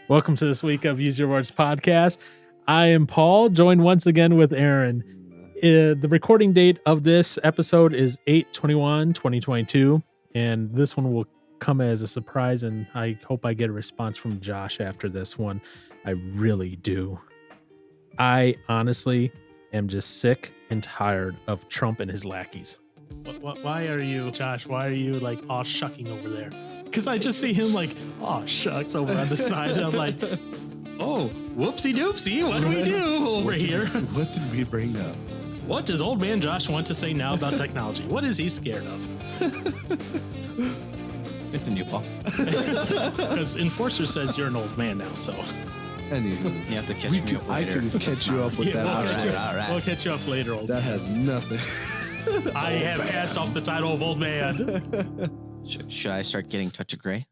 Welcome to this week of Use Your Words podcast. I am Paul, joined once again with Aaron. The recording date of this episode is 8/21/2022, and this one will come as a surprise, and I hope I get a response from Josh after this one. I really do. I honestly am just sick and tired of Trump and his lackeys. Why are you, Josh? Why are you like all shucking over there? Because I just see him like, oh shucks over on the side. And I'm like, oh, whoopsie doopsie. What do we do over here? What did we bring up? What does old man Josh want to say now about technology? What is he scared of? Continue, Paul. Because Enforcer says you're an old man now, so. Anywho, You have to catch me up I later. can catch you up with that. All right. We'll catch you up later, old That man. has nothing. I have passed off the title of old man. Should I start getting Touch of Gray?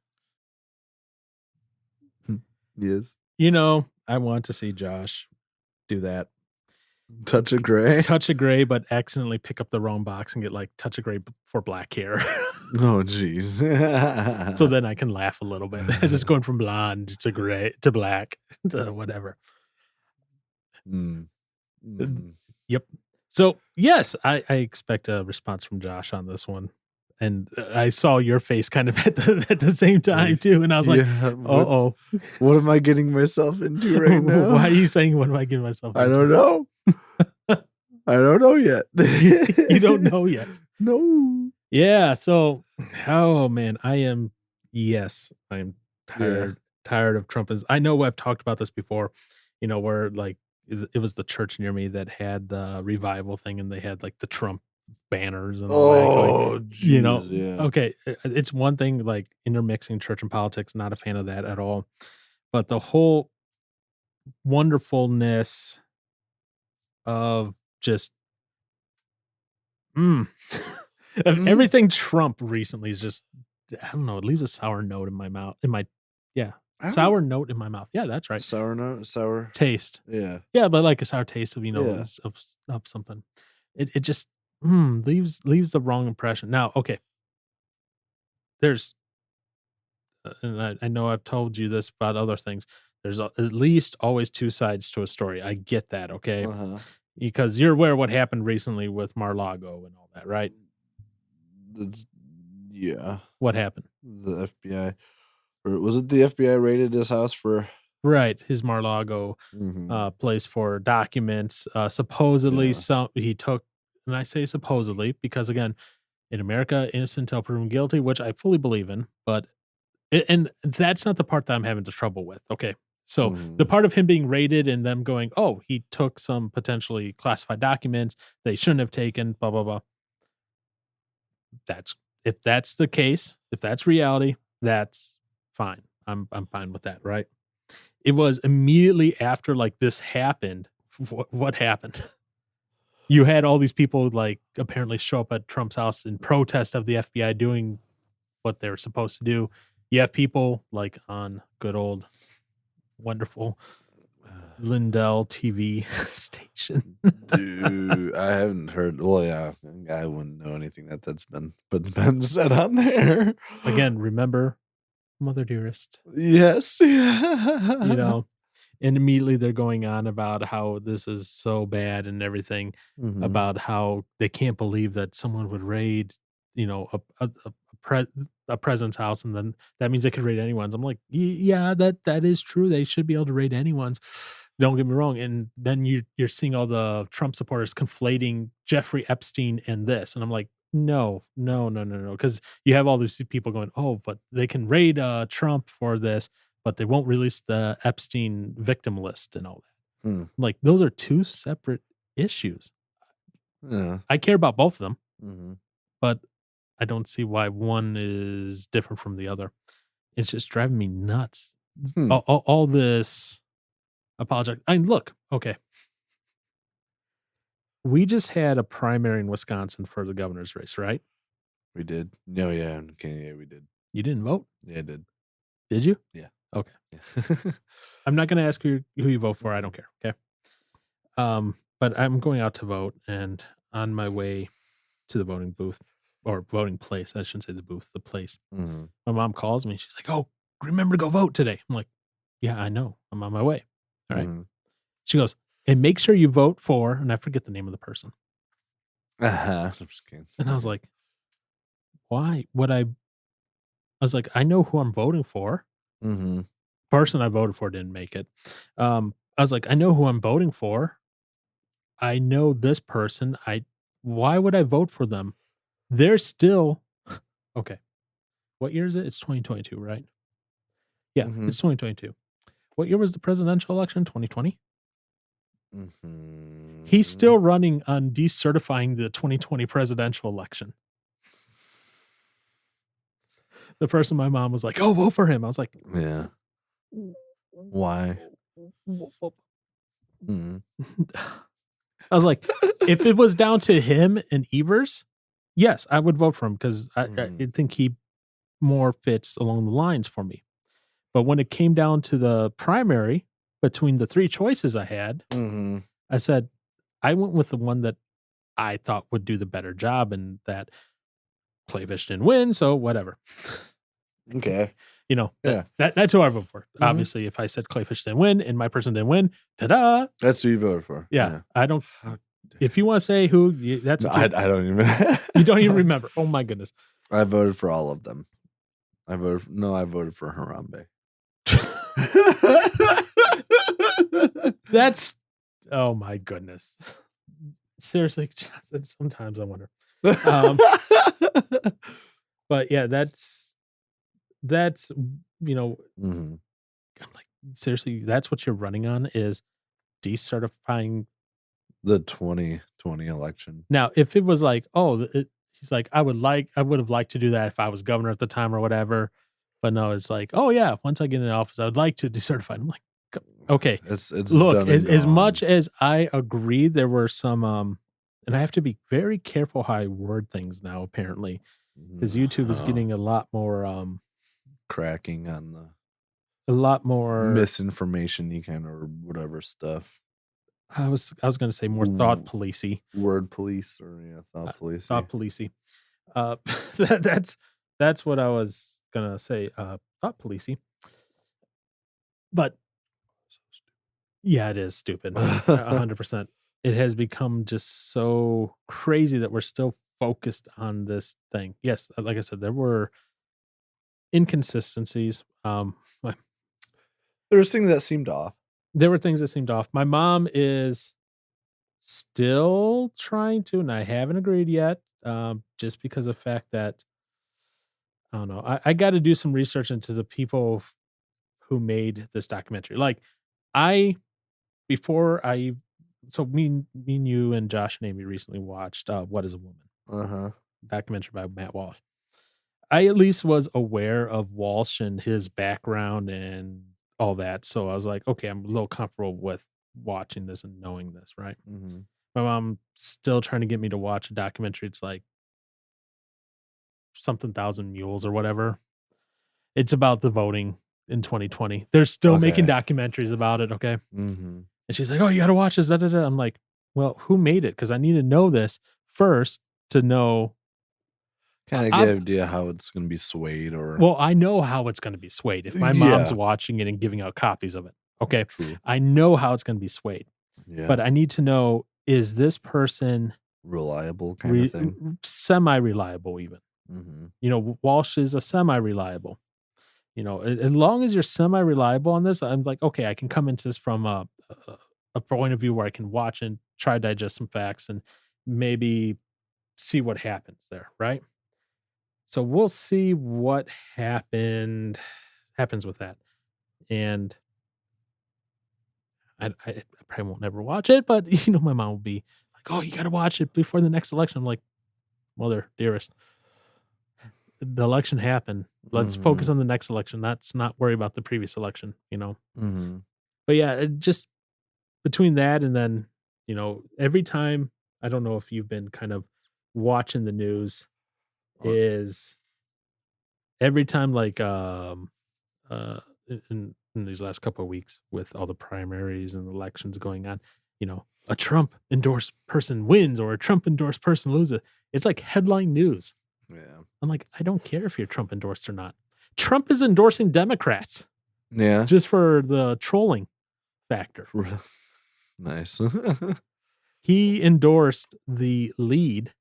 Yes. You know, I want to see Josh do that. Touch of gray. Touch of gray, but accidentally pick up the wrong box and get like touch of gray for black hair. Oh, jeez. So then I can laugh a little bit as it's going from blonde to gray to black to whatever. Yep. So yes, I expect a response from Josh on this one. And I saw your face kind of at the same time too. And I was like, uh-oh. What am I getting myself into right now? Why are you saying what am I getting myself into? I don't know. I don't know yet. You don't know yet. No. Yeah. So, oh man, I am tired of Trump. I know I've talked about this before, where like it was the church near me that had the revival thing and they had like the Trump banners and all that. Geez, yeah. Okay. It's one thing like intermixing church and politics, not a fan of that at all. But the whole wonderfulness of just everything Trump recently is just, I don't know, it leaves a sour note in my mouth. Sour note in my mouth. Yeah, that's right. Sour Taste. Yeah. Yeah, but like a sour taste of, Yeah. of something. It just leaves the wrong impression. Now, okay. There's and I know I've told you this about other things. There's at least always two sides to a story. I get that, okay? Uh-huh. Because you're aware of what happened recently with Mar-a-Lago and all that, right? Yeah. What happened? The FBI. Or was it the FBI raided his house for? Right, his Mar-a-Lago place for documents. Supposedly, he took, and I say supposedly because again, in America, innocent until proven guilty, which I fully believe in. But and that's not the part that I'm having the trouble with. Okay, so the part of him being raided and them going, oh, he took some potentially classified documents they shouldn't have taken. Blah blah blah. If that's the case, if that's reality, that's fine. I'm fine with that, right? It was immediately after like this happened. What happened? You had all these people like apparently show up at Trump's house in protest of the FBI doing what they were supposed to do. You have people like on good old wonderful Lindell TV station. Dude, I haven't heard. Well, yeah, I wouldn't know anything that's been said on there. Again, remember, Mother Dearest. Yes. And immediately they're going on about how this is so bad and everything, about how they can't believe that someone would raid, a president's house, and then that means they could raid anyone's. I'm like, yeah, that is true. They should be able to raid anyone's. Don't get me wrong. And then you're seeing all the Trump supporters conflating Jeffrey Epstein and this, and I'm like, no, because you have all these people going, oh, but they can raid Trump for this, but they won't release the Epstein victim list and all that. I'm like, those are two separate issues. Yeah. I care about both of them, but I don't see why one is different from the other. It's just driving me nuts. All this apologize. Look, okay. We just had a primary in Wisconsin for the governor's race, right? We did. No, yeah. Okay, yeah, we did. You didn't vote? Yeah, I did. Did you? Yeah. Okay. Yeah. I'm not going to ask you who you vote for. I don't care. Okay. But I'm going out to vote, and on my way to the voting booth or voting place, I shouldn't say the booth, the place. My mom calls me. She's like, "Oh, remember to go vote today." I'm like, Yeah, I know. I'm on my way. All right. Mhm. She goes, and make sure you vote for, and I forget the name of the person. I'm just kidding. And I was like, why would I was like, I know who I'm voting for. Mm-hmm. Person I voted for didn't make it. I was like, I know who I'm voting for. I know this person. Why would I vote for them? They're still okay. What year is it? It's 2022, right? Yeah, Mm-hmm. it's 2022. What year was the presidential election? 2020? Mm-hmm. He's still running on decertifying the 2020 presidential election. The person my mom was like, "Oh, vote for him." I was like, Yeah. Why? Mm-hmm. I was like, if it was down to him and Evers, yes, I would vote for him because I think he more fits along the lines for me. But when it came down to the primary between the three choices I had, Mm-hmm. I said I went with the one that I thought would do the better job, and that Clayfish didn't win, so whatever. Okay. You know, Yeah. that's who I vote for. Mhm. Obviously, if I said Clayfish didn't win and my person didn't win, ta-da! That's who you voted for. Yeah, I don't. If you want to say who, that's No, okay. I don't even. You don't even remember. Oh my goodness! I voted for all of them. I voted for Harambe. That's oh my goodness. Seriously, Johnson, sometimes I wonder. But yeah, that's Mhm. I'm like, seriously, that's what you're running on is decertifying. The 2020 election. Now, if it was like, he's like, I would have liked to do that if I was governor at the time or whatever. But no, it's like, oh yeah, once I get in office, I would like to decertify. I'm like, okay, It's look, done and as gone. much as I agree, there were some, and I have to be very careful how I word things now, apparently, because YouTube is getting a lot more, cracking on the a lot more. misinformation you kind of whatever stuff. I was going to say more thought policey. Word police or thought police. Thought policey. That's what I was gonna say. Thought policey. But yeah, it is stupid. 100%. It has become just so crazy that we're still focused on this thing. Yes, like I said, there were inconsistencies. There's things that seemed off. There were things that seemed off. My mom is still trying to, and I haven't agreed yet, just because of the fact that I don't know. I got to do some research into the people who made this documentary. Like, I before I, so me and you and Josh and Amy recently watched "What Is a Woman," Uh-huh. documentary by Matt Walsh. I at least was aware of Walsh and his background and all that, so I was like, okay, I'm a little comfortable with watching this and knowing this, right? Mm-hmm. My mom's still trying to get me to watch a documentary. It's like something Thousand Mules or whatever. It's about the voting in 2020. They're still making documentaries about it. Okay. Mm-hmm. And she's like, oh, you got to watch this. Da, da, da. I'm like, well, who made it? Because I need to know this first to know. Kind of get an idea how it's going to be swayed or. Well, I know how it's going to be swayed if my mom's watching it and giving out copies of it. Okay. True. I know how it's going to be swayed. Yeah. But I need to know, is this person reliable kind of thing? Semi-reliable even. Mm-hmm. Walsh is a semi-reliable. As long as you're semi-reliable on this, I'm like, okay, I can come into this from a point of view where I can watch and try to digest some facts and maybe see what happens there, right? So we'll see what happens with that. And I probably won't never watch it, but my mom will be like, oh, you got to watch it before the next election. I'm like, mother, dearest, the election happened. Let's focus on the next election. Let's not worry about the previous election, Mm-hmm. But yeah, it just between that and then, every time, I don't know if you've been kind of watching the news, is every time like in these last couple of weeks with all the primaries and elections going on, a Trump endorsed person wins or a Trump endorsed person loses. It's like headline news. Yeah. I'm like, I don't care if you're Trump endorsed or not. Trump is endorsing Democrats. Yeah. just for the trolling factor. Nice. He endorsed the lead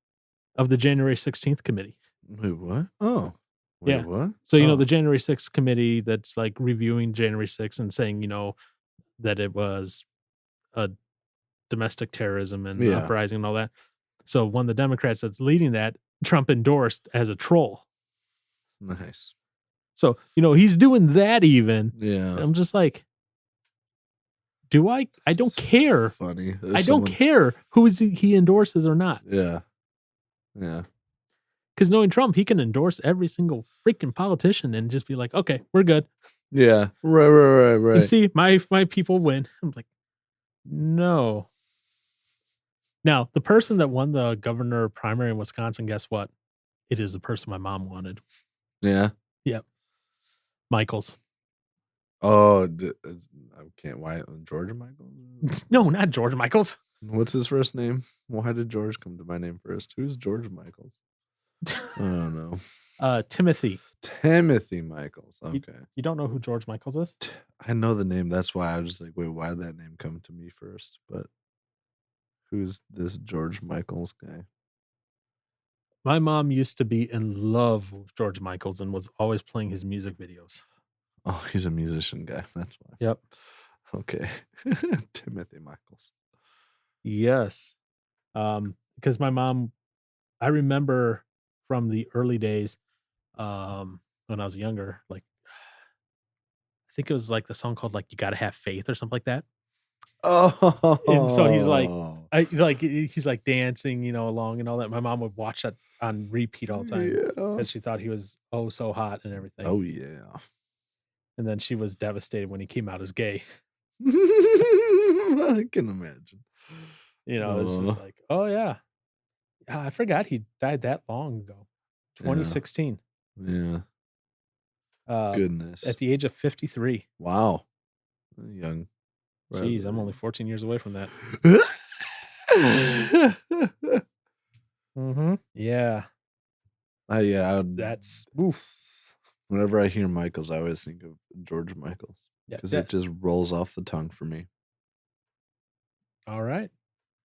of the January 16th committee. Wait, what? Oh. Wait, Yeah. what? So, Oh. the January 6th committee that's like reviewing January 6th and saying, that it was a domestic terrorism and Yeah. uprising and all that. So one of the Democrats that's leading that, Trump endorsed as a troll. Nice. So, he's doing that even. Yeah. I'm just like, I don't care. Funny. I don't care who he endorses or not. Yeah. Yeah. Because knowing Trump, he can endorse every single freaking politician and just be like, okay, we're good. Yeah. Right. And see, my people win. I'm like, no. Now, the person that won the governor primary in Wisconsin, guess what? It is the person my mom wanted. Yeah. Yep. Michaels. Oh, I can't. Why? George Michaels? No, not George Michaels. What's his first name? Why did George come to my name first? Who's George Michaels? I don't know. Timothy. Timothy Michaels. Okay. You don't know who George Michaels is? I know the name. That's why I was just like, wait, why did that name come to me first? But who's this George Michaels guy? My mom used to be in love with George Michaels and was always playing his music videos. Oh, he's a musician guy. That's why. Yep. Okay. Timothy Michaels. Yes. Because my mom, I remember from the early days, when I was younger, like, I think it was like the song called like "You Gotta Have Faith" or something like that. Oh. And so he's like dancing, along and all that. My mom would watch that on repeat all the time Yeah. because she thought he was so hot and everything. Oh, yeah. And then she was devastated when he came out as gay. I can imagine. It's just like, oh yeah. I forgot he died that long ago. 2016. Yeah. Goodness. At the age of 53. Wow. Young. Jeez, I'm only 14 years away from that. Yeah. Yeah. That's oof. Whenever I hear Michaels, I always think of George Michaels. Yeah, Because it just rolls off the tongue for me. All right.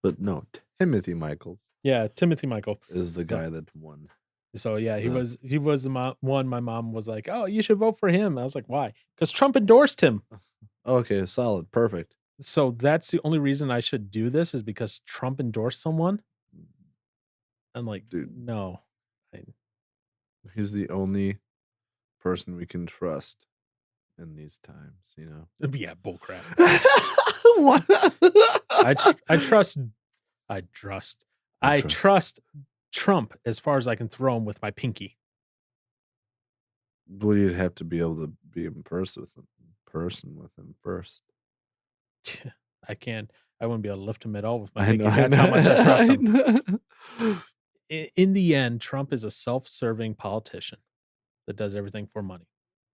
But no, Timothy Michaels. Yeah, Timothy Michael is the guy that won. So yeah, he was the one. My mom was like, "Oh, you should vote for him." I was like, "Why?" Because Trump endorsed him. Okay, solid, perfect. So that's the only reason I should do this is because Trump endorsed someone. I'm like, dude, no. He's the only person we can trust in these times, Yeah, bullcrap. What? I trust Trump as far as I can throw him with my pinky. Well, you'd have to be able to be in person with him first. I can't. I wouldn't be able to lift him at all with my I pinky. know, That's how much I trust him. In the end, Trump is a self-serving politician that does everything for money.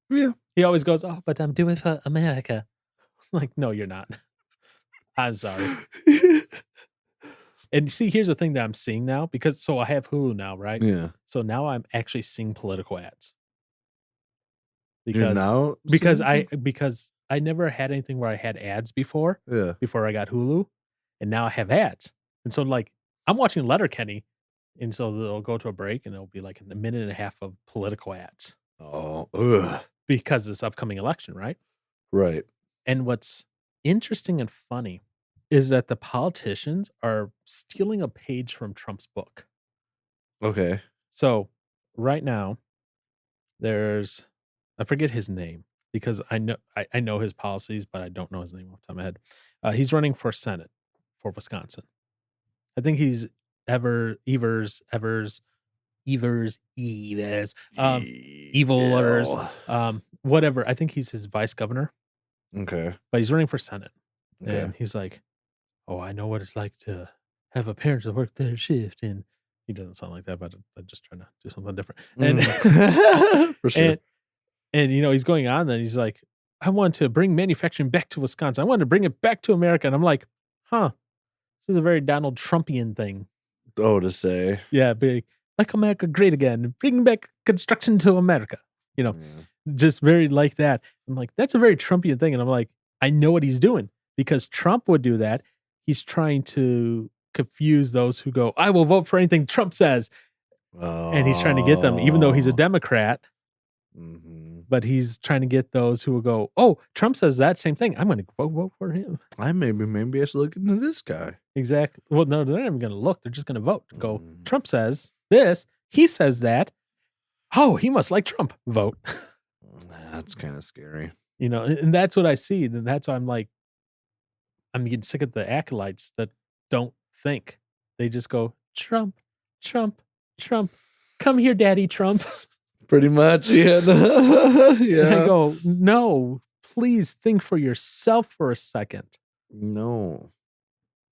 Yeah. He always goes, "Oh, but I'm doing it for America." Like, no, you're not. I'm sorry. And see, here's the thing that I'm seeing now, because I have Hulu now, right? Yeah. So now I'm actually seeing political ads. Because I never had anything where I had ads before. Yeah. Before I got Hulu, and now I have ads. And so like I'm watching Letterkenny, and so they'll go to a break and it'll be like a minute and a half of political ads. Oh, ugh. Because this upcoming election, right? Right. And what's interesting and funny is that the politicians are stealing a page from Trump's book. Okay. So right now, I forget his name because I know his policies, but I don't know his name off the top of my head. He's running for Senate for Wisconsin. I think he's Evilers, whatever. I think he's his vice governor. Okay. But he's running for Senate. Okay. And he's like, "Oh, I know what it's like to have a parent to work their shift." And he doesn't sound like that, but I'm just trying to do something different. And for sure. And he's going on, and he's like, "I want to bring manufacturing back to Wisconsin. I want to bring it back to America." And I'm like, huh, this is a very Donald Trumpian thing. Oh, to say. Yeah, big, like America great again. Bring back construction to America. Yeah. just very like that. I'm like, that's a very Trumpian thing. And I'm like, I know what he's doing because Trump would do that. He's trying to confuse those who go, I will vote for anything Trump says. And he's trying to get them, even though he's a Democrat, but he's trying to get those who will go, oh, Trump says that same thing. I'm going to vote for him. Maybe I should look into this guy. Exactly. Well, no, they're not even going to look. They're just going to vote. Go, Trump says this. He says that. Oh, he must like Trump. Vote. That's kind of scary. And that's what I see. And that's why I'm like, I'm getting sick of the acolytes that don't think. They just go, Trump, Trump, Trump. Come here, Daddy Trump. Pretty much, yeah. And I go, no, please think for yourself for a second. No.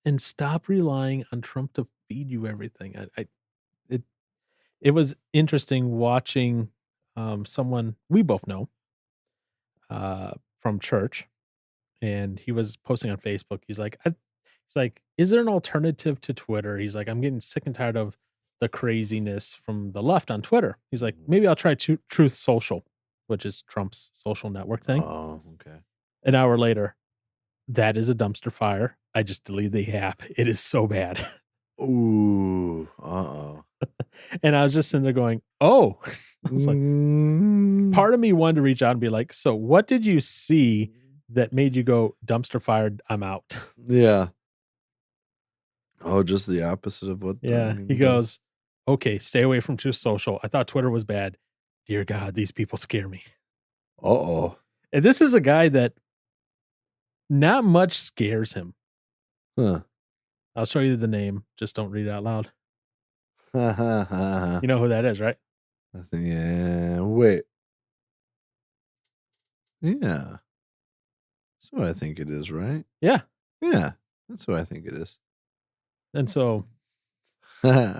And stop relying on Trump to feed you everything. It was interesting watching someone we both know from church, and he was posting on Facebook. He's like, is there an alternative to Twitter? He's like, I'm getting sick and tired of the craziness from the left on Twitter. He's like, maybe I'll try Truth Social, which is Trump's social network thing. Oh, okay. An hour later, that is a dumpster fire. I just deleted the app. It is so bad. Ooh. And I was just sitting there going, oh. I was like, part of me wanted to reach out and be like, so what did you see that made you go dumpster fired? I'm out. Yeah. Oh, just the opposite of what. He goes, okay, stay away from Truth Social. I thought Twitter was bad. Dear God, these people scare me. Uh-oh. And this is a guy that not much scares him. Huh. I'll show you the name. Just don't read it out loud. You You know who that is, right? Yeah. Wait. Yeah. That's what I think it is, right? Yeah. Yeah. That's what I think it is. And so, he all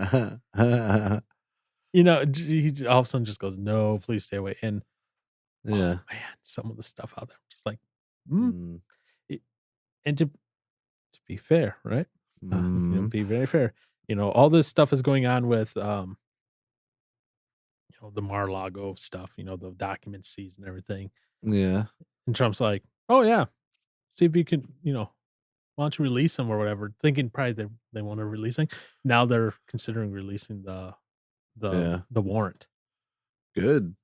of a sudden just goes, no, please stay away. And Yeah. man, some of the stuff out there, I'm just like, and to be fair, right? Be very fair. All this stuff is going on with, the Mar-a-Lago stuff, the document seized and everything. Yeah. And Trump's like, oh yeah, see if you can, why don't you release them or whatever? Thinking probably they want to release them. Now they're considering releasing the warrant. Good.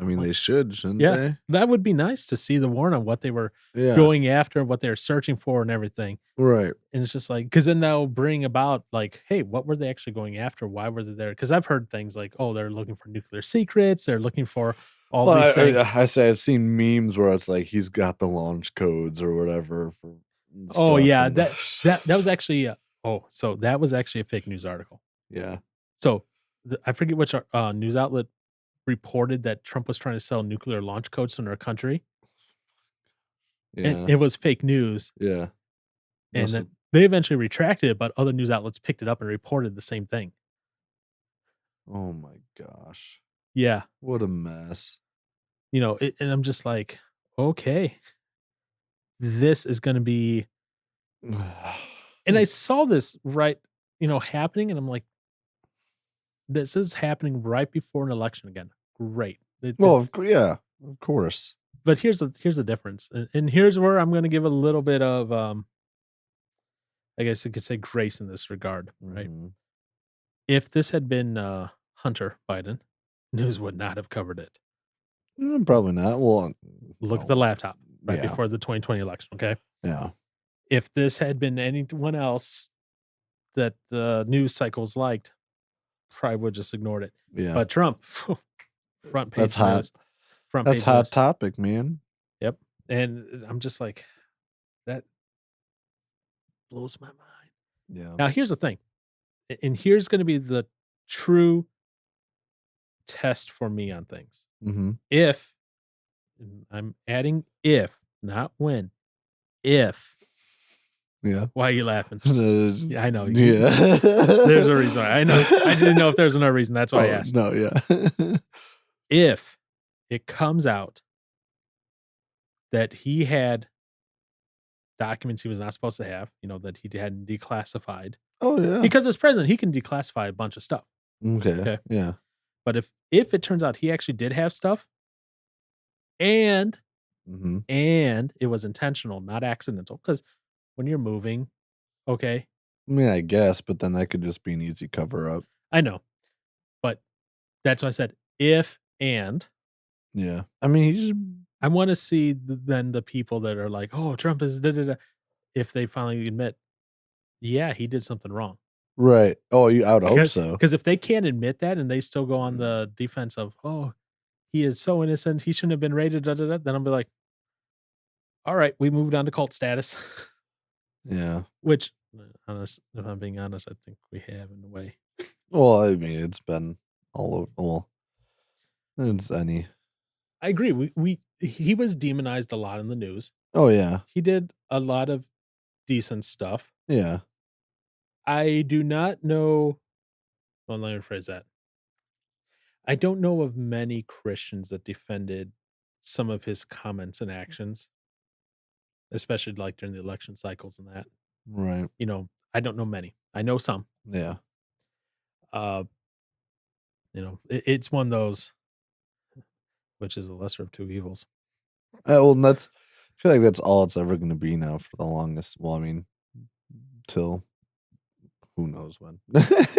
I mean, they shouldn't Yeah, they? that would be nice to see the warrant on what they were going after, what they were searching for, and everything. Right. And it's just like, because then they'll bring about like, hey, what were they actually going after? Why were they there? Because I've heard things like, oh, they're looking for nuclear secrets. They're looking for all these things. I say I've seen memes where it's like he's got the launch codes or whatever. Oh yeah, that was actually so that was actually a fake news article. Yeah. So I forget which news outlet reported that Trump was trying to sell nuclear launch codes in our country. Yeah. And it was fake news. Yeah. And then they eventually retracted it, but other news outlets picked it up and reported the same thing. Oh my gosh. Yeah. What a mess. And I'm just like, okay, this is going to be. And I saw this happening, and I'm like, this is happening right before an election again. Great. Well, yeah, of course. But here's the difference, and here's where I'm going to give a little bit of, I guess you could say, grace in this regard, right? Mm-hmm. If this had been Hunter Biden, news would not have covered it. Probably not. Well, look at the laptop before the 2020 election. Okay. Yeah. If this had been anyone else that the news cycles liked, probably would just ignored it. Yeah. But Trump, front page. That's hot. News, front That's page hot news. topic, man. Yep. And I'm just like, that blows my mind. Yeah. Now here's the thing, and here's going to be the true test for me on things. Mm-hmm. If, and I'm adding if, not when, if. Yeah. Why are you laughing? Yeah, I know. Yeah. There's a reason. I know. I didn't know if there's another reason. That's why I asked. No, yeah. If it comes out that he had documents he was not supposed to have, that he hadn't declassified. Oh, yeah. Because as president, he can declassify a bunch of stuff. Okay. Yeah. But if it turns out he actually did have stuff, And Mm-hmm. it was intentional, not accidental. Because when you're moving, okay, I mean, I guess, but then that could just be an easy cover up. I know, but that's why I said if and Yeah. I mean, he's I want to see then the people that are like, oh, Trump is da da da. If they finally admit, yeah, he did something wrong. right. Oh, I would hope so. Because if they can't admit that and they still go on the defense of, oh, he is so innocent, he shouldn't have been raided, da da da, then I'll be like, all right, we moved on to cult status. Yeah. Which, if I'm being honest, I think we have in a way. Well, I mean, it's been all over. Well, it's any. I agree. He was demonized a lot in the news. Oh yeah. He did a lot of decent stuff. Yeah. I do not know. Well, let me rephrase that. I don't know of many Christians that defended some of his comments and actions, especially like during the election cycles and that. Right. I don't know many. I know some. Yeah. Uh, it's one of those, which is the lesser of two evils. Well, that's. I feel like that's all it's ever going to be now for the longest. Well, I mean, till who knows when.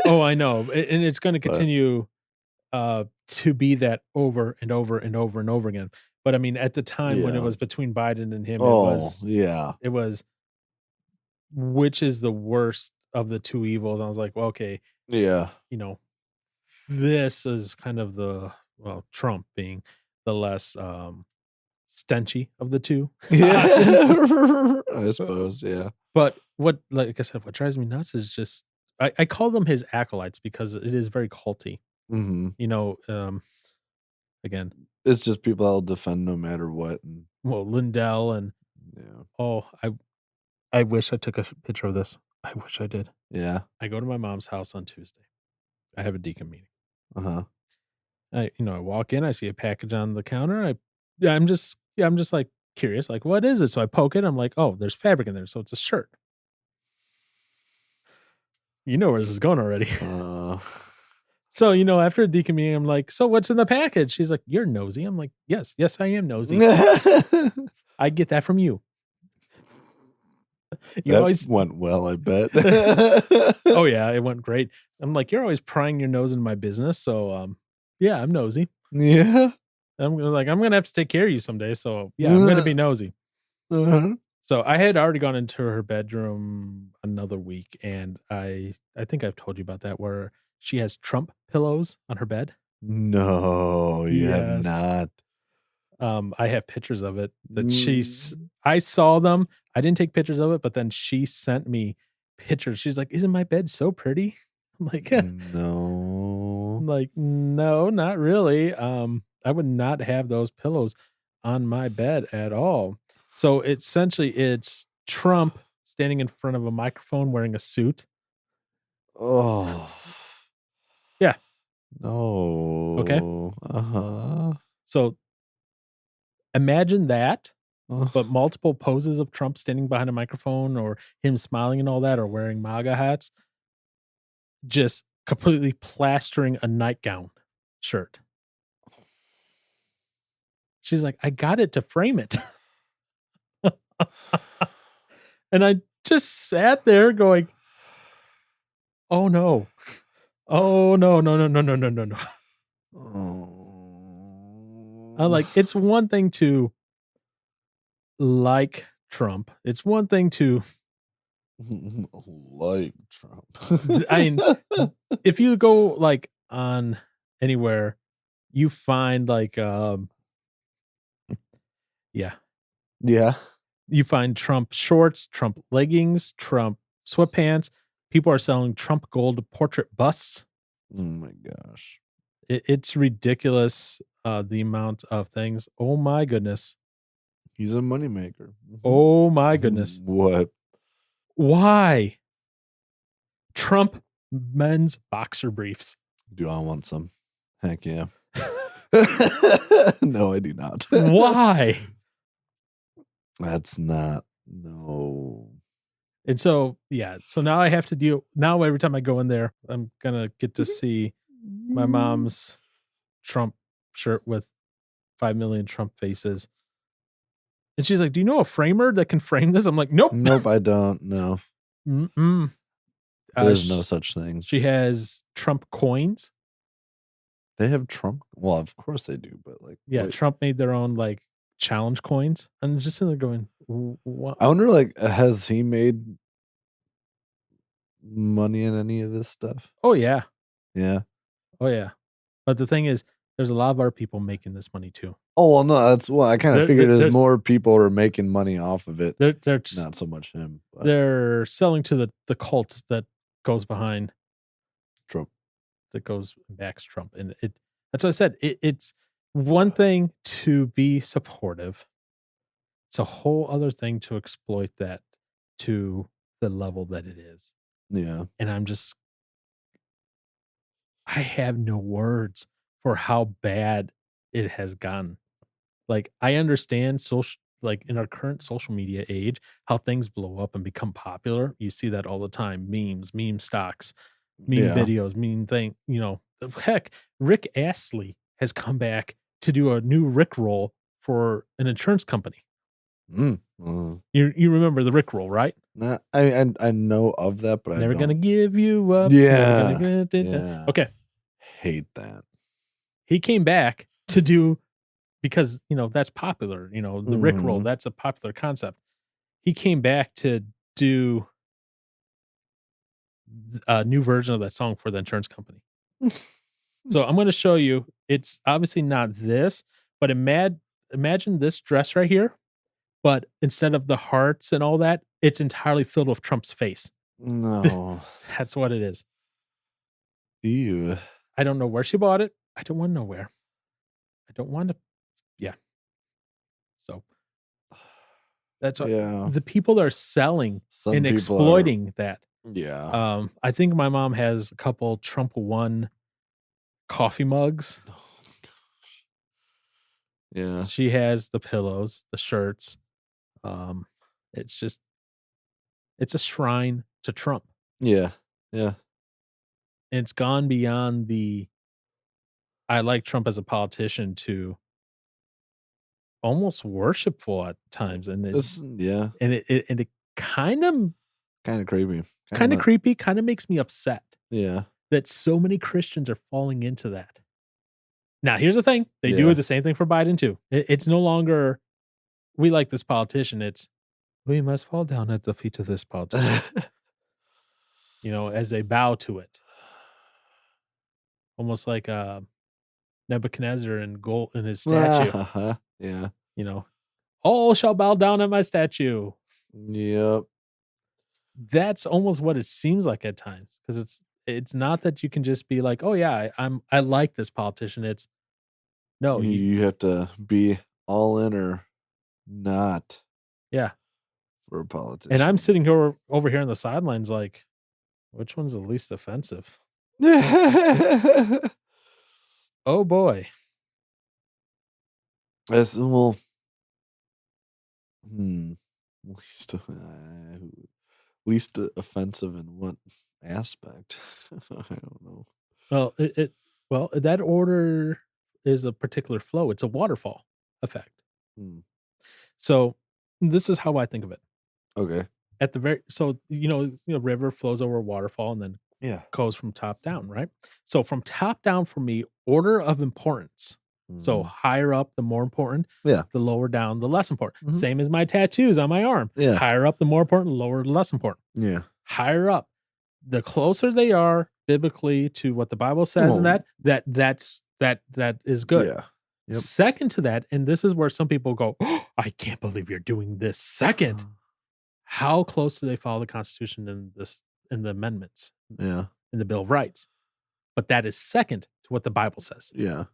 Oh, I know, and it's going to But- continue to be that over and over and over and over again. But I mean, at the time when it Yeah. was between Biden and him, yeah. it was which is the worst of the two evils. I was like, well, okay, Yeah. this is kind of Trump being the less stenchy of the two. Yeah. I suppose. Yeah. But like I said, what drives me nuts is just I call them his acolytes because it is very culty. Mm-hmm. Again, It's just people that'll defend no matter what. And well, Lindell and yeah. I wish I took a picture of this. I wish I did. Yeah. I go to my mom's house on Tuesday. I have a deacon meeting. Uh-huh. I walk in, I see a package on the counter. I'm just like curious, like what is it? So I poke it. I'm like, oh, there's fabric in there, so it's a shirt. You know where this is going already. So, after a deacon meeting, I'm like, so what's in the package? She's like, you're nosy. I'm like, yes, I am nosy. I get that from you. That went well, I bet. Oh yeah, it went great. I'm like, you're always prying your nose in my business. So, yeah, I'm nosy. Yeah. I'm gonna have to take care of you someday. So yeah, I'm gonna be nosy. Uh-huh. So I had already gone into her bedroom another week, and I think I've told you about that, where she has Trump pillows on her bed. No, you have Yes. not. I have pictures of it that I saw them. I didn't take pictures of it, but then she sent me pictures. She's like, "Isn't my bed so pretty?" I'm like, No. I'm like, no, not really. I would not have those pillows on my bed at all. So essentially, it's Trump standing in front of a microphone wearing a suit. Oh. Yeah. No. Okay. Uh-huh. So imagine that, Oh. but multiple poses of Trump standing behind a microphone, or him smiling and all that, or wearing MAGA hats, just completely plastering a nightgown shirt. She's like, I got it to frame it. And I just sat there going, oh no. Oh no. Oh. I'm like, it's one thing to like Trump. It's one thing to like Trump. I mean, if you go like on anywhere, you find like yeah. Yeah. You find Trump shorts, Trump leggings, Trump sweatpants. People are selling Trump gold portrait busts. Oh my gosh. It's ridiculous, the amount of things. Oh my goodness. He's a moneymaker. Oh my goodness. What? Why? Trump men's boxer briefs. Do I want some? Heck yeah. No, I do not. Why? That's not. No. And so, yeah. So now I have to deal. Now every time I go in there, I'm going to get to see my mom's Trump shirt with 5 million Trump faces. And she's like, do you know a framer that can frame this? I'm like, nope. Nope, I don't know. Mm-mm. There's no such thing. She has Trump coins. They have Trump. Well, of course they do, but like, Yeah, wait. Trump made their own like challenge coins. I'm just sitting there going, what? I wonder, like, has he made money in any of this stuff? Oh, yeah. Yeah. Oh, yeah. But the thing is, there's a lot of our people making this money too. Oh, well, no, that's what I kind There- of figured. there- There's more people are making money off of it. They're Not so much him. But they're selling to the cult that goes behind Trump. that goes and backs Trump. And that's what I said. It's one thing to be supportive. It's a whole other thing to exploit that to the level that it is. Yeah. And I have no words for how bad it has gotten. Like, I understand like in our current social media age, how things blow up and become popular. You see that all the time. Memes, meme stocks, meme Yeah. videos, meme thing, heck, Rick Astley has come back to do a new Rick roll for an insurance company. Mm. You remember the Rick roll, right? Nah, I know of that, but Never I gonna don't give you up. Yeah. Yeah. Okay. hate that. He came back to do, because that's popular, the Rick roll, Mhm. that's a popular concept. He came back to do a new version of that song for the insurance company. So I'm going to show you. It's obviously not this, but imagine this dress right here, but instead of the hearts and all that, it's entirely filled with Trump's face. No. That's what it is. Ew. I don't know where she bought it. I don't want to know where. I don't want to. Yeah. So that's what Yeah. the people that are selling Some and people exploiting that. Yeah. I think my mom has a couple Trump won coffee mugs. Oh, gosh. Yeah. She has the pillows, the shirts. It's a shrine to Trump. Yeah. Yeah. And it's gone beyond I like Trump as a politician to almost worshipful at times. And Yeah. it kind of Creepy. creepy, kind of makes me upset Yeah. that so many Christians are falling into that. Now, here's the thing. They Yeah. do the same thing for Biden too. It's no longer, we like this politician. It's, we must fall down at the feet of this politician, as they bow to it. Almost like Nebuchadnezzar in gold in his statue. Yeah. All shall bow down at my statue. Yep. That's almost what it seems like at times, because it's not that you can just be like, oh yeah, I like this politician. It's no, You have to be all in or not yeah. for a politician. And I'm sitting here over here on the sidelines, like, which one's the least offensive? Oh boy. That's least offensive in what aspect? I don't know. Well, that order is a particular flow. It's a waterfall effect. Hmm. So this is how I think of it. Okay. At the very, so river flows over a waterfall and then Yeah. goes from top down, right? So from top down, for me, order of importance. So higher up, the more important. Yeah. The lower down, the less important. Mhm. Same as my tattoos on my arm. Yeah. Higher up, the more important. Lower, the less important. Yeah. Higher up, the closer they are biblically to what the Bible says, and that is good. Yeah. Yep. Second to that, and this is where some people go, oh, I can't believe you're doing this. Second, how close do they follow the Constitution in the amendments? Yeah. In the Bill of Rights? But that is second to what the Bible says. Yeah.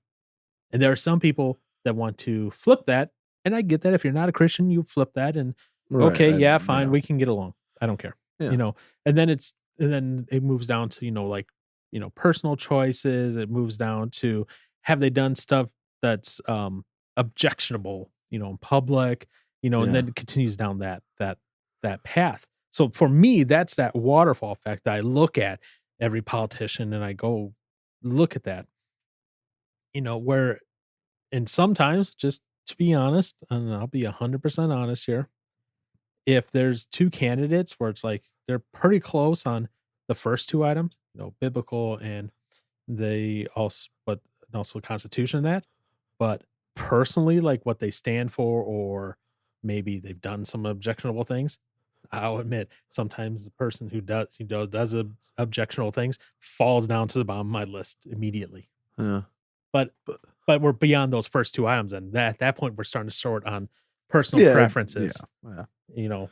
And there are some people that want to flip that. And I get that. If you're not a Christian, you flip that and okay, yeah, fine, we can get along. I don't care. Yeah. And then it moves down to, personal choices. It moves down to, have they done stuff that's objectionable, in public, and then it continues down that path. So for me, that's that waterfall effect that I look at every politician and I go look at that, where And sometimes, just to be honest, and I'll be 100% honest here, if there's two candidates where it's like they're pretty close on the first two items, biblical and they also, but also Constitution and that, but personally, like what they stand for, or maybe they've done some objectionable things. I'll admit sometimes the person who does objectionable things falls down to the bottom of my list immediately. Yeah. But But but we're beyond those first two items, and at that point we're starting to sort on personal yeah, preferences. yeah. You know, Well,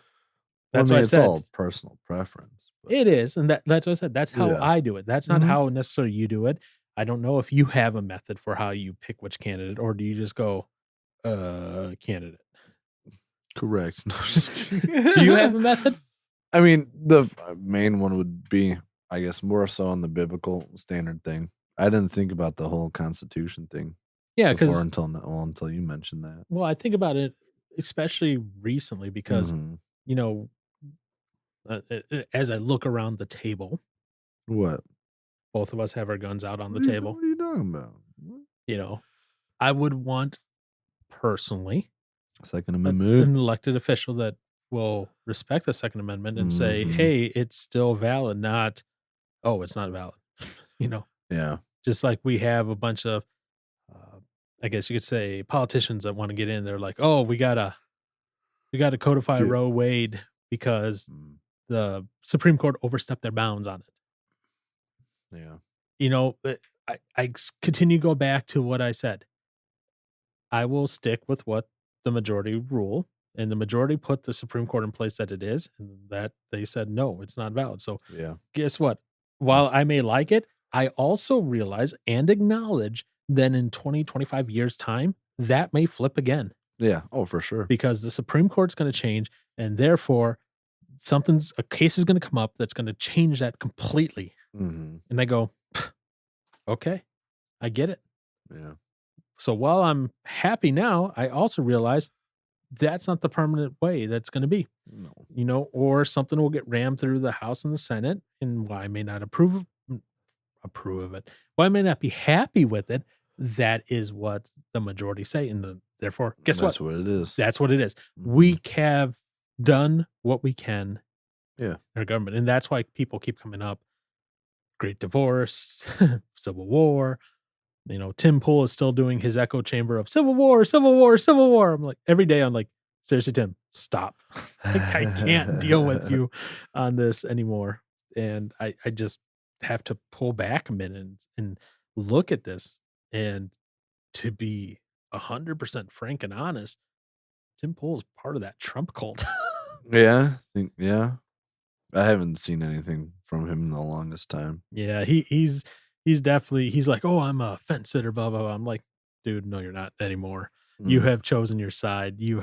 that's I what mean, I it's said. all personal preference. But It is, and that's what I said. That's how Yeah. I do it. That's not Mhm. how necessarily you do it. I don't know if you have a method for how you pick which candidate, or do you just go, candidate? correct. No, I'm just Do you have a method? I mean, the main one would be, I guess, more so on the biblical standard thing. I didn't think about the whole Constitution thing Yeah, before because until you mentioned that. well, I think about it especially recently because Mhm. you know, as I look around the table, What? both of us have our guns out on the What are you- table. What are you talking about? What? You know, I would want personally Second an Amendment. elected official that will respect the Second Amendment and say, Mhm. "Hey, it's still valid," not, "Oh, it's not valid." You know, Yeah. just like we have a bunch of, uh, I guess you could say, politicians that want to get in. They're like, "Oh, we gotta codify Yeah. Roe Wade because Mm, the Supreme Court overstepped their bounds on it." yeah. Continue to go back to what I said. I will stick with what the majority rule, and the majority put the Supreme Court in place that it is, and that they said, no, it's not valid. So Yeah. guess what? While I may like it, I also realize and acknowledge that in 20, 25 years' time, that may flip again Yeah. Oh, for sure. because the Supreme Court's going to change, and therefore a case is going to come up that's going to change that completely. Hmm. And I go, okay, I get it. Yeah. So while I'm happy now, I also realize that's not the permanent way that's going to be, No. or something will get rammed through the House and the Senate. And while I may not approve of it, while I may not be happy with it, that is what the majority say. And therefore, guess That's what? what it is. That's what it is. Mhm. We have done what we can Yeah. in our government. And that's why people keep coming up. Great divorce, Civil War. Tim Pool is still doing his echo chamber of Civil War, Civil War, Civil War. I'm like, every day I'm like, seriously, Tim, stop. Like, I can't deal with you on this anymore. And I just have to pull back a minute and look at this. And to be 100% frank and honest, Tim Pool is part of that Trump cult. Yeah. Yeah. I haven't seen anything from him in the longest time. Yeah, he's definitely he's like, "Oh, I'm a fence sitter, blah blah blah." I'm like, "Dude, no, you're not anymore. You Mm. have chosen your side. You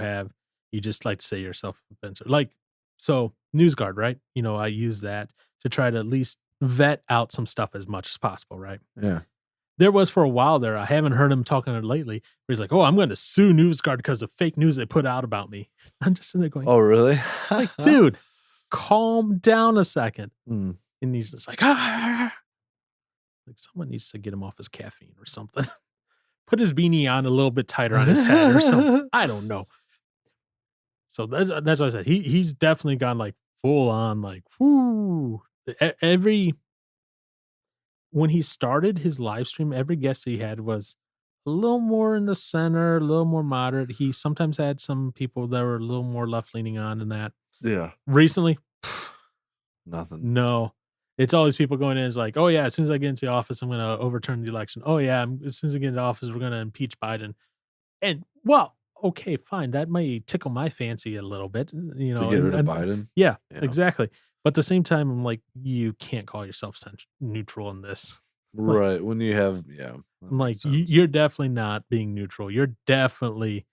just like to say yourself a fence sitter." Like, so NewsGuard, right? I use that to try to at least vet out some stuff as much as possible, right? Yeah. There was for a while there, I haven't heard him talking it lately, where he's like, "Oh, I'm going to sue NewsGuard because of fake news they put out about me." I'm just sitting there going, Oh, really? like, dude, calm down a second. Mm. And he's just like, ah. Like someone needs to get him off his caffeine or something. Put his beanie on a little bit tighter on his head or something. I don't know. So that's what I said. He's definitely gone like full on, like, whoo. When he started his live stream, every guest he had was a little more in the center, a little more moderate. He sometimes had some people that were a little more left leaning on in that. Yeah. Recently, Nothing. no. It's always people going in. It's like, oh yeah, as soon as I get into the office, I'm going to overturn the election. Oh yeah, as soon as I get into office, we're going to impeach Biden. And well, okay, fine. That may tickle my fancy a little bit, To get rid of Biden. Yeah, Yeah. exactly. But at the same time, I'm like, you can't call yourself neutral in this. Right. When you have, yeah. that I'm like, makes sense. you're definitely not being neutral. You're definitely.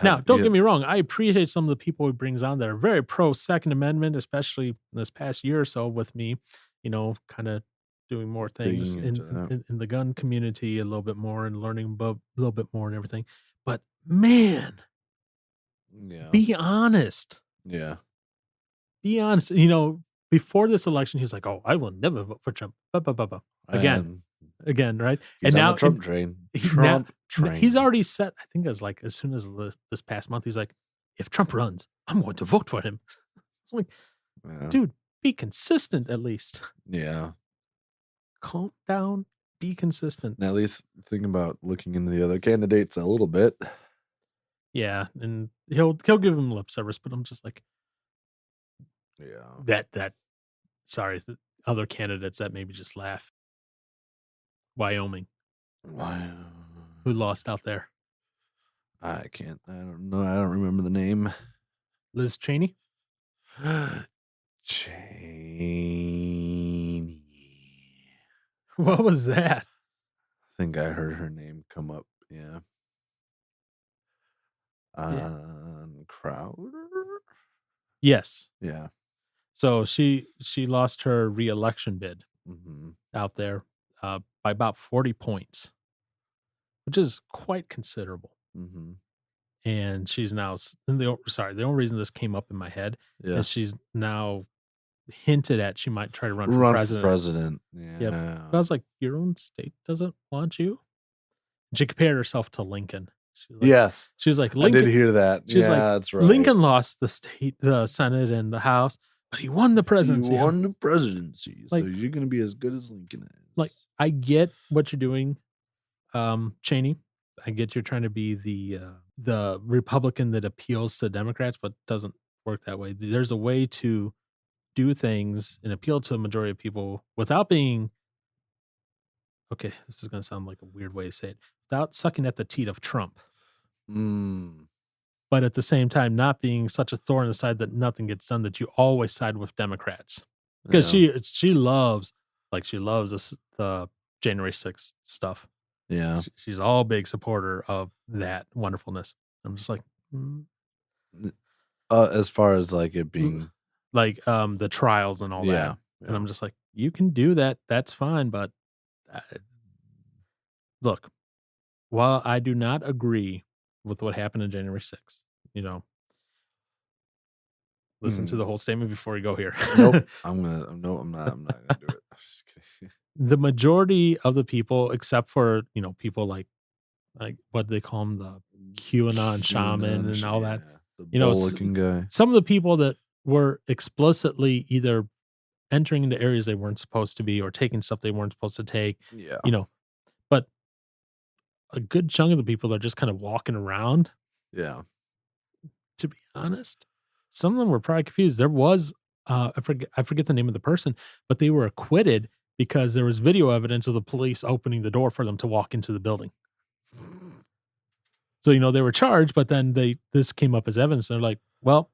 Now, don't get me wrong. I appreciate some of the people he brings on that are very pro Second Amendment, especially this past year or so with me, kind of doing more things Digging into that. in the gun community a little bit more and learning about a little bit more and everything. But man, Yeah. be honest. Yeah. Be honest. Before this election, he's like, "Oh, I will never vote for Trump." Bah, bah, bah, bah. Again, right? He's And on now the Trump train. he- Trump He's train. already set. I think as soon as this past month, he's like, if Trump runs, I'm going to vote for him. I'm like, Yeah. dude, be consistent at least. Yeah. Calm down. Be consistent. And at least think about looking into the other candidates a little bit. Yeah, and he'll give him lip service, but I'm just like Yeah. that. Sorry, the other candidates that maybe just laugh. Wyoming, Wow. who lost out there? I can't. I don't know. I don't remember the name. Liz Cheney. Cheney. What was that? I think I heard her name come up. Yeah. Crowder. Yes. Yeah. So she lost her re-election bid Mm-hmm. out there by about 40 points, which is quite considerable. Mm-hmm. And she's now the only reason this came up in my head Yeah. is she's now hinted at she might try to run for Run president. for president. Yep. Yeah. I was like, your own state doesn't want you. She compared herself to Lincoln. Yes. She was like, I Lincoln. did hear that. She's yeah, like, that's right. Lincoln lost the state, the Senate, and the House, but he won the presidency. You won the presidency, Like- so you're going to be as good as Lincoln is. Like, I get what you're doing, Cheney. I get you're trying to be the Republican that appeals to Democrats, but doesn't work that way. There's a way to do things and appeal to a majority of people without being, okay, this is going to sound like a weird way to say it, without sucking at the teat of Trump, but at the same time not being such a thorn in the side that nothing gets done, that you always side with Democrats. Because she loves this, the January 6th stuff. Yeah. She's all big supporter of that wonderfulness. I'm just like, As far as like it being like the trials and all that. And I'm just like, you can do that. That's fine. But look, while I do not agree with what happened on January 6th, listen to the whole statement before you go here. Nope. I'm not gonna do it. I'm just kidding. The majority of the people, except for, people like what do they call them, the QAnon shaman and all that. The bull-looking guy. Some of the people that were explicitly either entering into areas they weren't supposed to be or taking stuff they weren't supposed to take, Yeah. but a good chunk of the people are just kind of walking around. Yeah. To be honest, some of them were probably confused. There was, I forget the name of the person, but they were acquitted because there was video evidence of the police opening the door for them to walk into the building. So, they were charged, but then this came up as evidence. They're like, well,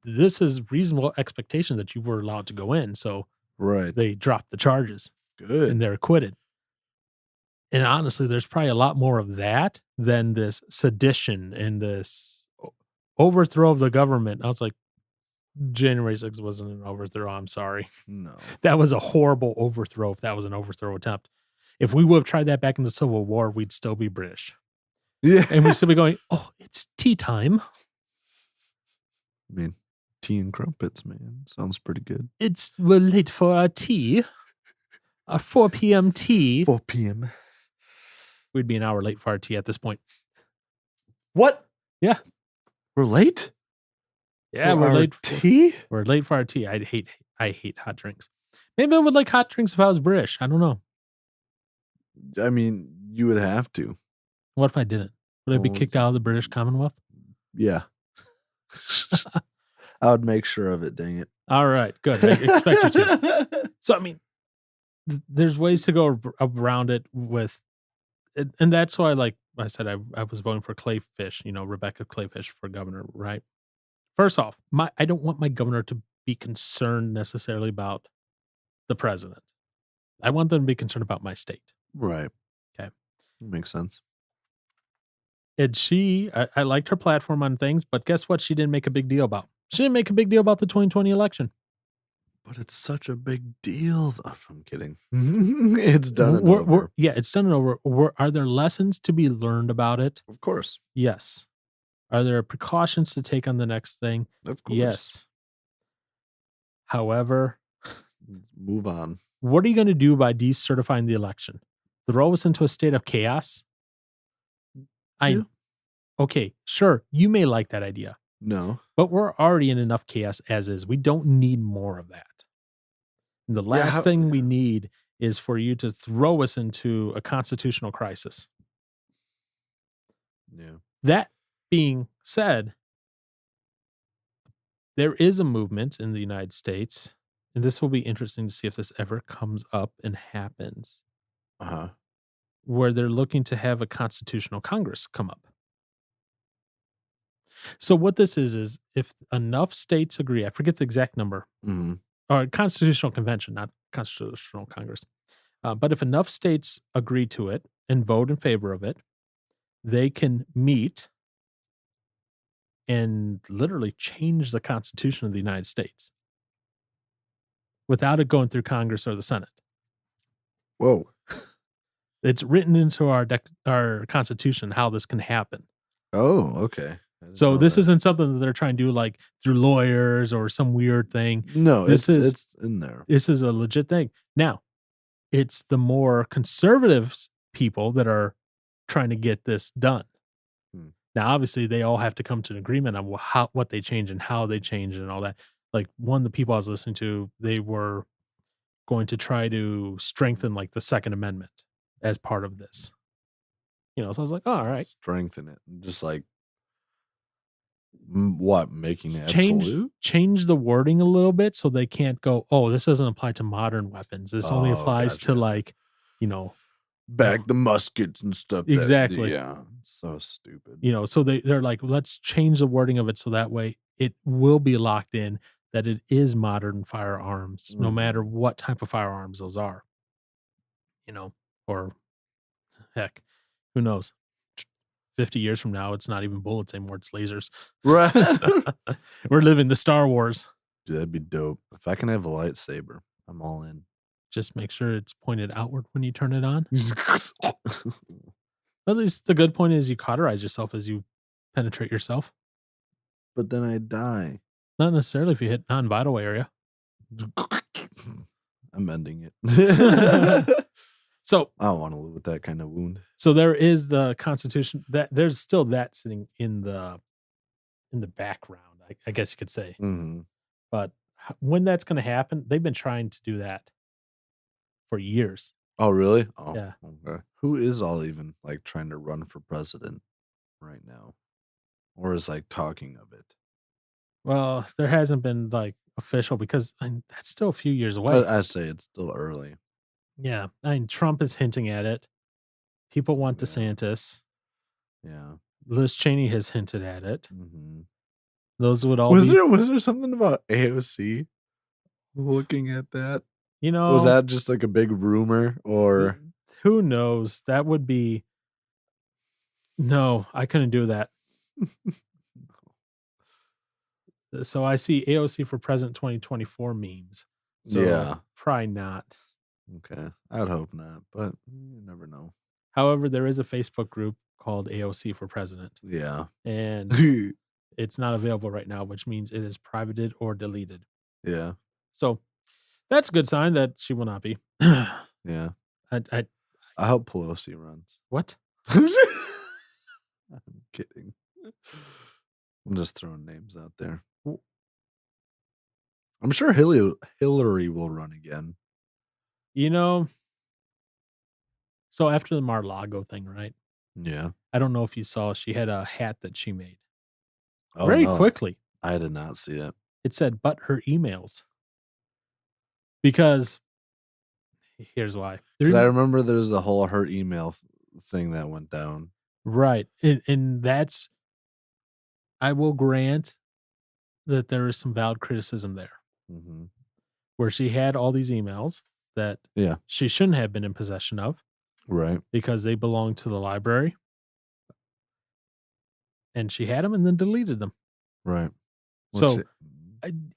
this is reasonable expectation that you were allowed to go in. So Right. they dropped the charges Good. and they're acquitted. And honestly, there's probably a lot more of that than this sedition and this overthrow of the government. I was like, January 6th wasn't an overthrow. I'm sorry. No. That was a horrible overthrow if that was an overthrow attempt. If we would have tried that back in the Civil War, we'd still be British. Yeah. And we'd still be going, oh, it's tea time. I mean, tea and crumpets, man. Sounds pretty good. We're late for our tea. Our 4 p.m. tea. 4 p.m. We'd be an hour late for our tea at this point. What? Yeah. We're late? Yeah, For we're our late. tea? We're late for our tea. I hate hot drinks. Maybe I would like hot drinks if I was British. I don't know. I mean, you would have to. What if I didn't? Would I be Well, kicked out of the British Commonwealth? Yeah. I would make sure of it, dang it. All right, good. I expect you to. So, I mean, there's ways to go around it with, and that's why, like I said, I was voting for Clayfish, Rebecca Clayfish for governor, right? First off, I don't want my governor to be concerned necessarily about the president. I want them to be concerned about my state. Right. Okay. Makes sense. And I liked her platform on things, but guess what? She didn't make a big deal about. She didn't make a big deal about the 2020 election. But it's such a big deal. I'm kidding. It's done and over. Yeah, it's done and over. Are there lessons to be learned about it? Of course. Yes. Are there precautions to take on the next thing? Of course. Yes. However, Let's move on. what are you going to do by decertifying the election? Throw us into a state of chaos? Okay, sure, you may like that idea, No. but we're already in enough chaos as is. We don't need more of that. The last thing we need is for you to throw us into a constitutional crisis. Yeah. That being said, there is a movement in the United States, and this will be interesting to see if this ever comes up and happens, Uh-huh. where they're looking to have a constitutional Congress come up. So what this is if enough states agree, I forget the exact number, Mm-hmm. or constitutional convention, not constitutional Congress. But if enough states agree to it and vote in favor of it, they can meet and literally change the Constitution of the United States without it going through Congress or the Senate. Whoa. It's written into our Constitution how this can happen. Oh, okay. I didn't So know this that. isn't something that they're trying to do like through lawyers or some weird thing. No, this it's in there. This is a legit thing. Now, it's the more conservatives people that are trying to get this done. Hmm. Now, obviously, they all have to come to an agreement on what they change and how they change and all that. Like one of the people I was listening to, they were going to try to strengthen like the Second Amendment as part of this. So I was like, oh, all right, Strengthen it. Just like what? Making it change absolute? the wording a little bit so they can't go, oh, this doesn't apply to modern weapons. This only Oh, applies to gotcha. like, Back the muskets and stuff. Exactly. Yeah. So stupid. So they're like, let's change the wording of it so that way it will be locked in that it is modern firearms, no Mhm. matter what type of firearms those are. Or heck, who knows? 50 years from now, it's not even bullets anymore, it's lasers. Right. We're living the Star Wars. Dude, that'd be dope. If I can have a lightsaber, I'm all in. Just make sure it's pointed outward when you turn it on. At least the good point is you cauterize yourself as you penetrate yourself. But then I die. Not necessarily if you hit non-vital area. I'm ending it. So I don't want to live with that kind of wound. So there is the Constitution that there's still that sitting in the background, I guess you could say. Mm-hmm. But when that's going to happen, they've been trying to do that for years. Oh, really? Oh, Yeah. Okay. Who is all even like trying to run for president right now, or is like talking of it? Well, there hasn't been like official because that's still a few years away. I'd say it's still early. Yeah, Trump is hinting at it. People want Yeah. DeSantis. Yeah. Liz Cheney has hinted at it. Mm-hmm. Those would all Was there something about AOC looking at that? Was that just like a big rumor or who knows? That would be no, I couldn't do that. So I see AOC for president 2024 memes. So Yeah. probably not. Okay. I'd hope not, but you never know. However, there is a Facebook group called AOC for president, Yeah. and it's not available right now, which means it is privated or deleted. Yeah. So that's a good sign that she will not be. Yeah. I hope Pelosi runs. what? I'm kidding. I'm just throwing names out there. I'm sure Hillary will run again. So after the Mar-a-Lago thing, right? Yeah. I don't know if you saw, she had a hat that she made. Oh, Very no. quickly. I did not see it. It said, but her emails. Because here's why. Because I remember there's the whole her email thing that went down. Right. And that's, I will grant that there is some valid criticism there. Mm-hmm. Where she had all these emails that she shouldn't have been in possession of. Right. Because they belong to the library. And she had them and then deleted them. Right. So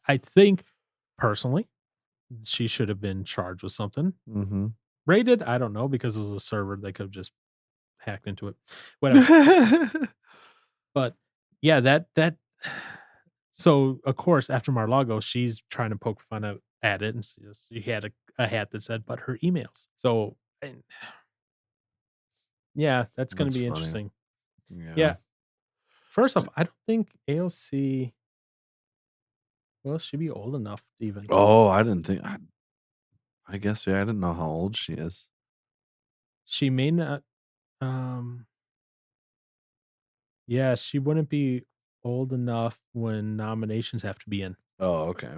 I think personally, she should have been charged with something. Mm-hmm. Rated, I don't know, because it was a server. They could have just hacked into it. Whatever. But yeah, that. So of course, after Mar-a-Lago, she's trying to poke fun at it, and she had a hat that said, "But her emails." So, yeah, that's going to be funny. interesting. Yeah. First off, I don't think AOC. Well, she'd be old enough to even. Oh, I didn't think. I guess I didn't know how old she is. She may not. Yeah, she wouldn't be old enough when nominations have to be in Oh, okay.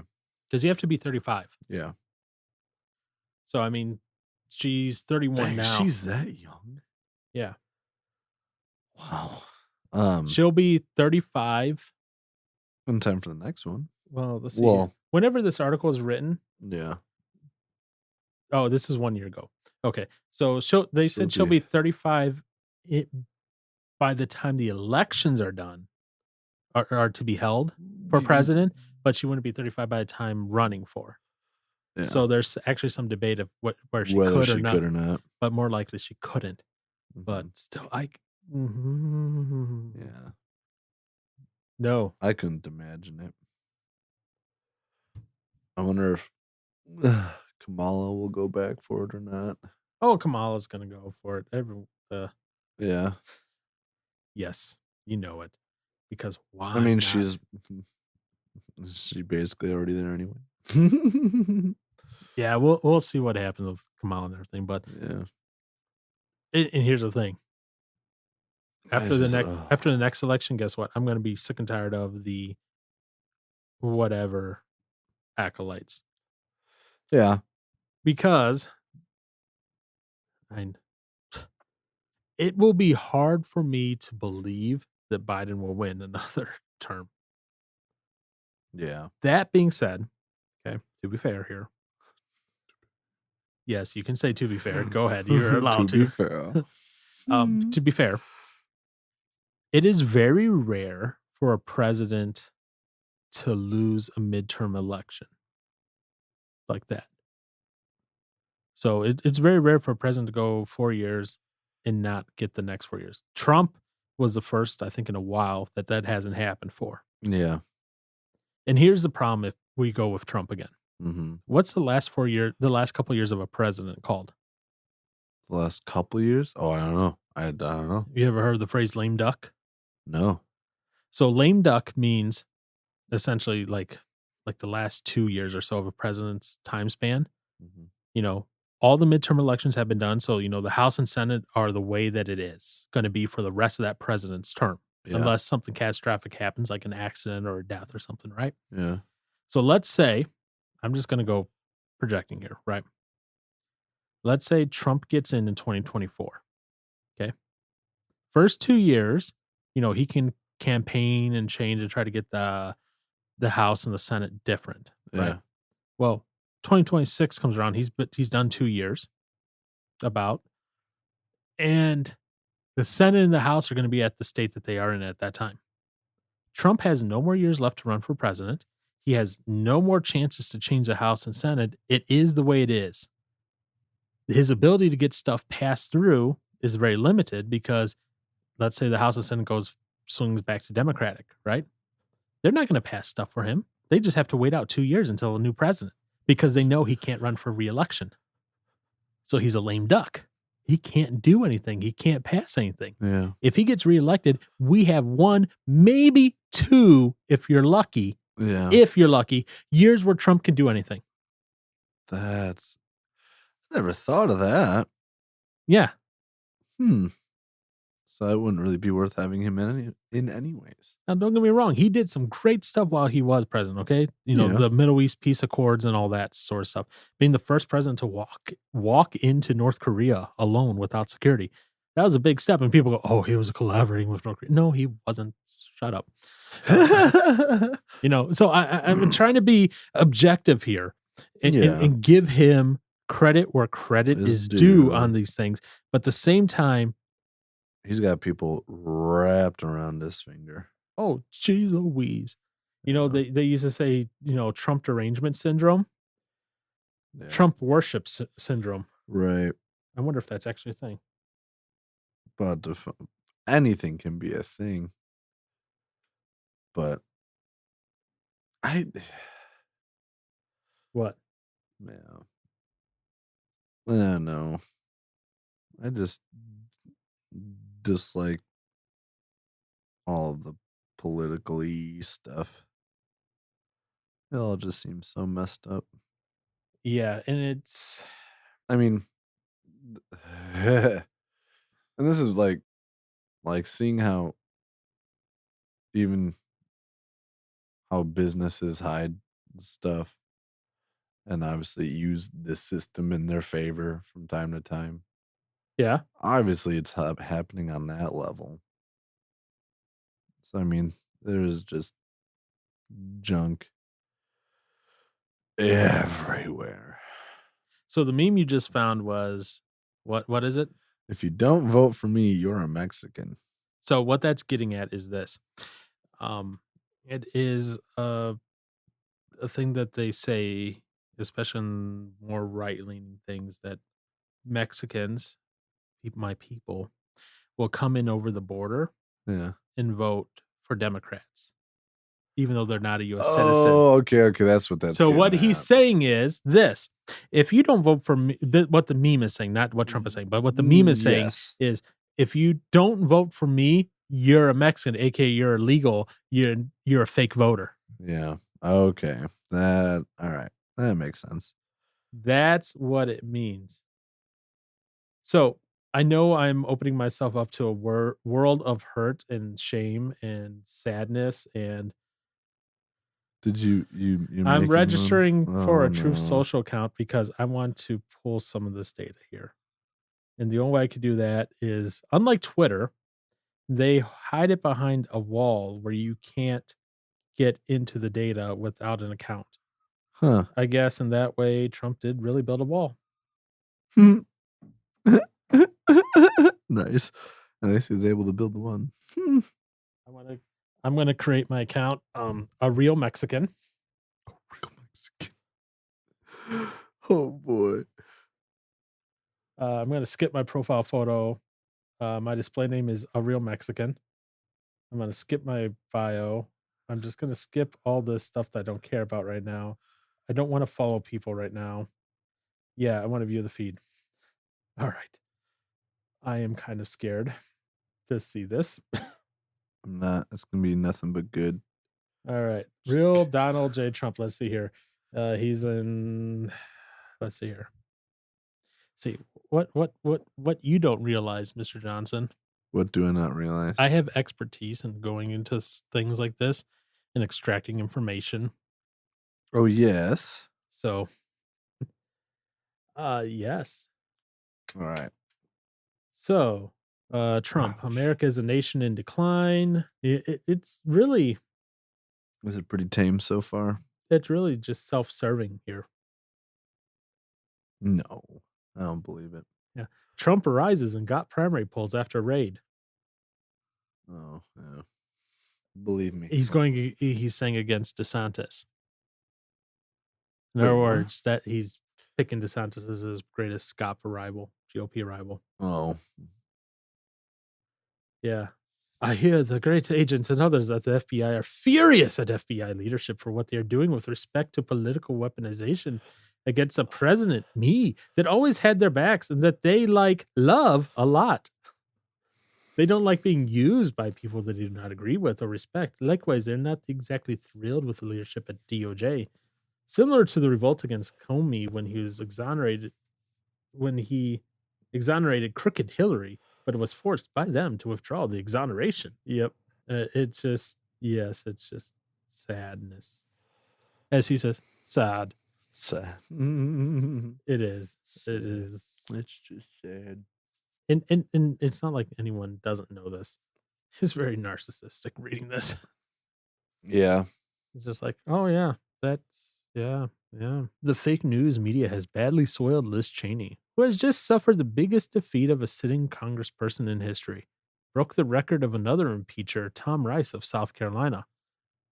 because you have to be 35. Yeah. So I mean, she's 31 Dang, now. she's that young. Yeah, Wow. she'll be 35. In time for the next one. Well, let's see. Here. Whenever this article is written, Yeah. oh, this is 1 year ago. Okay, so they said she'll be- be 35 by the time the elections are done, are to be held for president, but she wouldn't be 35 by the time running for. Yeah. So there's actually some debate of where she Whether could she or not, could or not. but more likely she couldn't. But Mhm. still, Yeah. no. I couldn't imagine it. I wonder if Kamala will go back for it or not. Oh, Kamala's gonna go for it. Yeah. Yes, you know it, because why? I mean, not? she's basically already there anyway. Yeah, we'll see what happens with Kamala and everything. But Yeah. and here's the thing: after It's the just, after the next election, guess what? I'm gonna be sick and tired of the whatever acolytes, yeah. because I it will be hard for me to believe that Biden will win another term. Yeah. That being said, okay, to be fair here. Yes, you can say to be fair. Go ahead. You're allowed To be fair. To be fair, it is very rare for a president to lose a midterm election like that. So it's very rare for a president to go 4 years and not get the next 4 years. Trump was the first, I think, in a while that hasn't happened for. Yeah. And here's the problem if we go with Trump again. Mm-hmm. What's the last couple years of a president called? The last couple of years? Oh, I don't know. I don't know. You ever heard the phrase lame duck? No. So lame duck means essentially like the last 2 years or so of a president's time span. Mm-hmm. You know, all the midterm elections have been done. So, the House and Senate are the way that it is going to be for the rest of that president's term, Yeah. unless something catastrophic happens, like an accident or a death or something, right? Yeah. So let's say, I'm just going to go projecting here, right? Let's say Trump gets in 2024. Okay. First 2 years, he can campaign and change and try to get the House and the Senate different, right? Yeah. Well, 2026 comes around. He's done 2 years about, and the Senate and the House are going to be at the state that they are in at that time. Trump has no more years left to run for president. He has no more chances to change the House and Senate. It is the way it is. His ability to get stuff passed through is very limited because, let's say the House and Senate swings back to Democratic, right? They're not going to pass stuff for him. They just have to wait out 2 years until a new president because they know he can't run for re-election. So he's a lame duck. He can't do anything. He can't pass anything. Yeah. If he gets reelected, we have 1, maybe 2, if you're lucky. Yeah. If you're lucky, years where Trump can do anything. I never thought of that. Yeah. So it wouldn't really be worth having him in any ways. Now, don't get me wrong. He did some great stuff while he was president, okay? Yeah. The Middle East peace accords and all that sort of stuff. Being the first president to walk into North Korea alone without security. That was a big step. And people go, oh, he was collaborating with North Korea. No, he wasn't. Shut up. So I'm trying to be objective here and give him credit where credit is due on these things. But at the same time, he's got people wrapped around his finger. Oh, geez Louise. They used to say, Trump derangement syndrome. Yeah. Trump worship syndrome. Right. I wonder if that's actually a thing. But anything can be a thing. But What? Yeah. I don't know. I just dislike all of the political-y stuff. It all just seems so messed up. Yeah, and it's I mean, and this is like seeing how even how businesses hide stuff and obviously use this system in their favor from time to time. yeah. Obviously, it's happening on that level. So I mean, there's just junk everywhere. So the meme you just found was what is it? If you don't vote for me, you're a Mexican. So what that's getting at is this. It is a thing that they say, especially in more right-leaning things, that Mexicans, my people, will come in over the border Yeah. and vote for Democrats, even though they're not a U.S. citizen. Oh, okay. That's what that's. So what getting he's at. saying is this: if you don't vote for me, what the meme is saying, not what Trump is saying, but what the meme is saying Yes. is, if you don't vote for me, you're a Mexican, aka you're illegal. You're a fake voter. Yeah. Okay. All right. That makes sense. That's what it means. So I know I'm opening myself up to a world of hurt and shame and sadness, and Did you I'm making registering one? for Oh, a Truth no. Social account because I want to pull some of this data here. And the only way I could do that is, unlike Twitter, they hide it behind a wall where you can't get into the data without an account. Huh. I guess in that way, Trump did really build a wall. Nice. At least he was able to build the one. I'm gonna create my account, a real Mexican. Real Mexican. Oh boy. I'm gonna skip my profile photo. My display name is a real Mexican. I'm gonna skip my bio. I'm just gonna skip all this stuff that I don't care about right now. I don't want to follow people right now. Yeah, I want to view the feed. All right. I am kind of scared to see this. I'm not. It's gonna be nothing but good. All right. Real Donald J. Trump. Let's see here. He's in let's see here. See, what you don't realize, Mr. Johnson. What do I not realize? I have expertise in going into things like this and extracting information. Oh yes. So, yes. All right. So, Trump, Ouch. America is a nation in decline. It's really Was it pretty tame so far? just self-serving here. No, I don't believe it. Yeah. Trump arises and got primary polls after raid. Oh yeah. Believe me. He's saying against DeSantis. In Wait, other what? words, that he's picking DeSantis as his greatest GOP rival. Oh. Yeah. I hear the great agents and others at the FBI are furious at FBI leadership for what they are doing with respect to political weaponization against a president, me, that always had their backs and that they love a lot. They don't like being used by people that they do not agree with or respect. Likewise, they're not exactly thrilled with the leadership at DOJ. Similar to the revolt against Comey when he exonerated crooked Hillary, but it was forced by them to withdraw the exoneration. Yep. It's just sadness. As he says, sad. Sad. It is. It is. It's just sad. And it's not like anyone doesn't know this. He's very narcissistic reading this. Yeah. It's just like, oh yeah, yeah. The fake news media has badly soiled Liz Cheney, who has just suffered the biggest defeat of a sitting congressperson in history. Broke the record of another impeacher, Tom Rice of South Carolina,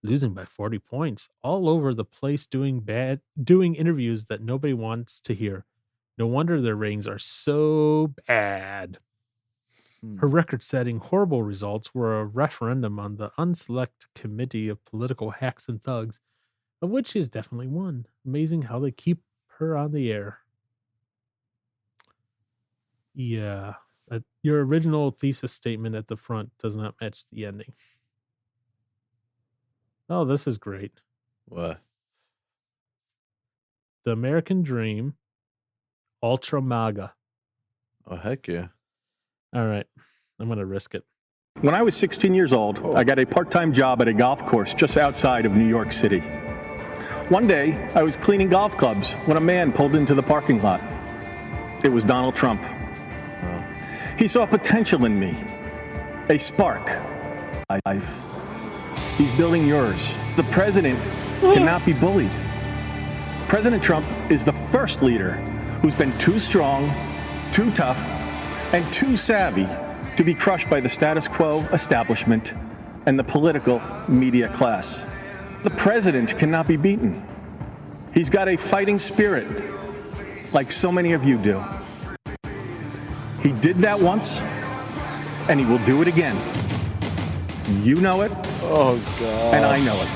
losing by 40 points, all over the place doing interviews that nobody wants to hear. No wonder their ratings are so bad. Her record-setting horrible results were a referendum on the unselect committee of political hacks and thugs, of which she is definitely one. Amazing how they keep her on the air. Yeah. Your original thesis statement at the front does not match the ending. Oh, this is great. What? The American Dream, Ultra MAGA. Oh, heck yeah. All right. I'm going to risk it. When I was 16 years old, I got a part-time job at a golf course just outside of New York City. One day, I was cleaning golf clubs when a man pulled into the parking lot. It was Donald Trump. He saw potential in me, a spark. He's building yours. The president cannot be bullied. President Trump is the first leader who's been too strong, too tough, and too savvy to be crushed by the status quo establishment and the political media class. The president cannot be beaten. He's got a fighting spirit, like so many of you do. He did that once, and he will do it again. You know it, Oh, God. and I know it.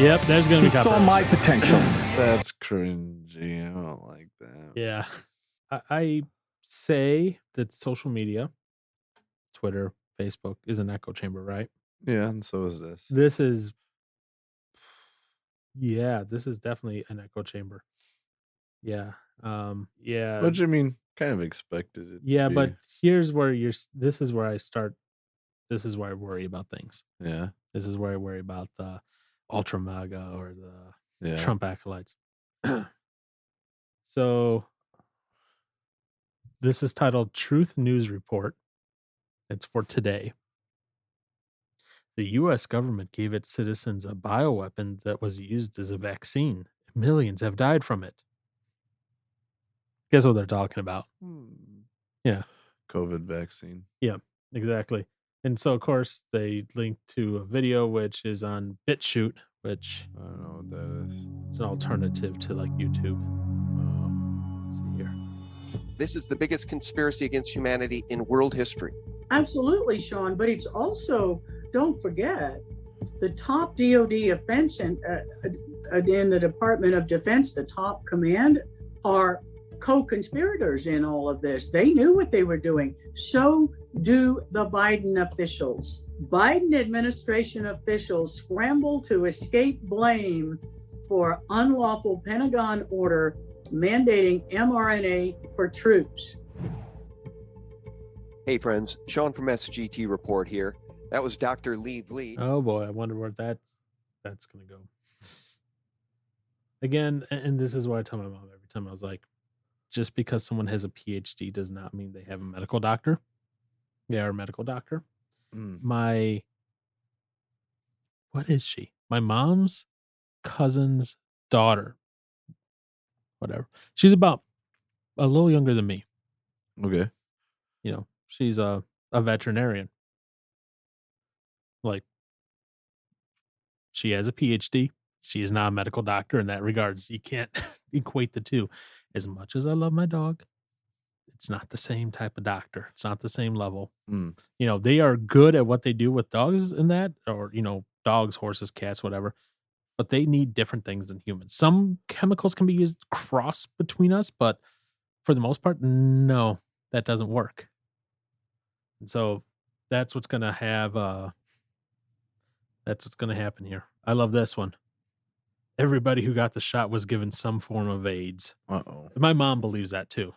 Yep, there's going to He be saw copyright. my potential. That's cringy. I don't like that. Yeah. I say that social media, Twitter, Facebook, is an echo chamber, right? Yeah, and so is this. This is definitely an echo chamber. Yeah. Yeah. Which, I mean, kind of expected it Yeah, to be. but here's where this is where I worry about things. Yeah. This is where I worry about the Ultra MAGA or the Yeah. Trump acolytes. So this is titled Truth News Report. It's for today. The U.S. government gave its citizens a bioweapon that was used as a vaccine. Millions have died from it. Guess what they're talking about? Yeah. COVID vaccine. Yeah, exactly. And so, of course, they linked to a video which is on BitChute, which I don't know what that is. is an alternative to like YouTube. Oh. Let's see here. This is the biggest conspiracy against humanity in world history. Absolutely, Sean. But it's also, don't forget, the top DOD offense in the Department of Defense, the top command, are co-conspirators in all of this. They knew what they were doing. So do the Biden officials. Biden administration officials scramble to escape blame for unlawful Pentagon order mandating mRNA for troops. Hey friends, Sean from SGT Report here. That was Dr. Lee Vliet. Oh boy, I wonder where that's gonna go. Again, and this is what I tell my mom every time. I was like, just because someone has a PhD does not mean they have a medical doctor. They are a medical doctor. Mm. What is she? My mom's cousin's daughter. Whatever. She's about a little younger than me. Okay. You know, she's a veterinarian. Like, she has a PhD. She is not a medical doctor in that regards. You can't equate the two. As much as I love my dog, it's not the same type of doctor. It's not the same level. Mm. You know, they are good at what they do with dogs in that, or, you know, dogs, horses, cats, whatever. But they need different things than humans. Some chemicals can be used cross between us, but for the most part, no, that doesn't work. And so that's what's gonna happen here. I love this one. Everybody who got the shot was given some form of AIDS. Uh-oh. My mom believes that too.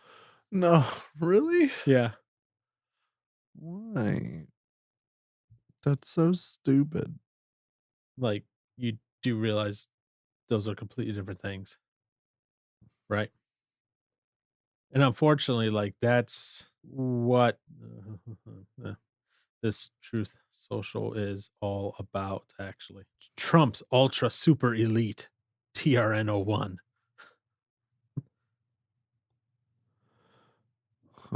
No, really? Yeah. Why? That's so stupid. Like, you do realize those are completely different things. Right? And unfortunately, like, that's what this Truth Social is all about, actually. Trump's ultra super elite TRN01.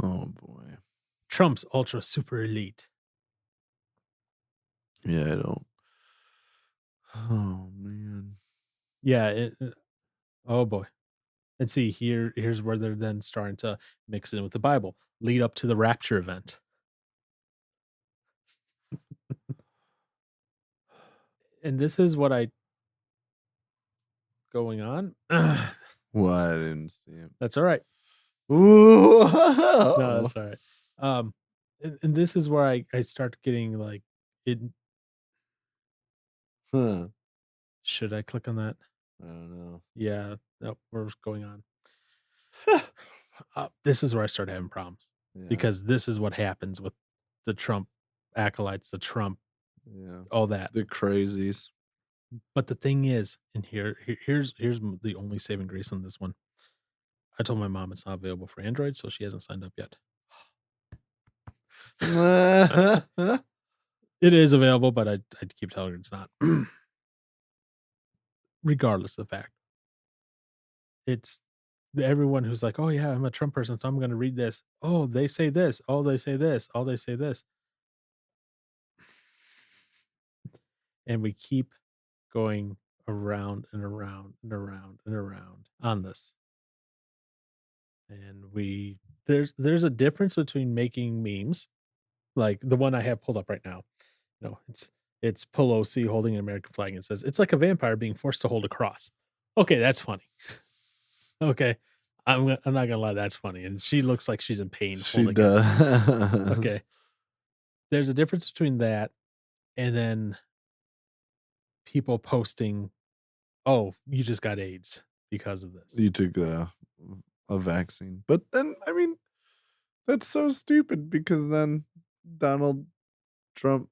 Oh, boy. Trump's ultra super elite. Yeah, I don't. Oh, man. Yeah. Oh, boy. And see, here's where they're then starting to mix it in with the Bible. Lead up to the rapture event. And this is what going on. Well, I didn't see him. That's all right. Ooh. No, that's all right. And this is where I start getting like it. Huh. Should I click on that? I don't know. Yeah. Nope. We're going on. This is where I start having problems Yeah. because this is what happens with the Trump acolytes, the Trump, Yeah. all that. The crazies. But the thing is, and here's the only saving grace on this one. I told my mom it's not available for Android, so she hasn't signed up yet. It is available, but I keep telling her it's not. Regardless of the fact, it's everyone who's like, "Oh yeah, I'm a Trump person, so I'm going to read this." Oh, they say this. Oh, they say this. Oh, they say this. And we keep going around and around and around and around on this. And there's a difference between making memes, like the one I have pulled up right now. It's Pelosi holding an American flag and it says it's like a vampire being forced to hold a cross. Okay, that's funny. Okay, I'm not gonna lie, that's funny. And she looks like she's in pain. She holding it. does. Okay, there's a difference between that and then people posting, "Oh, you just got AIDS because of this." You took a vaccine. But then, I mean, that's so stupid because then Donald Trump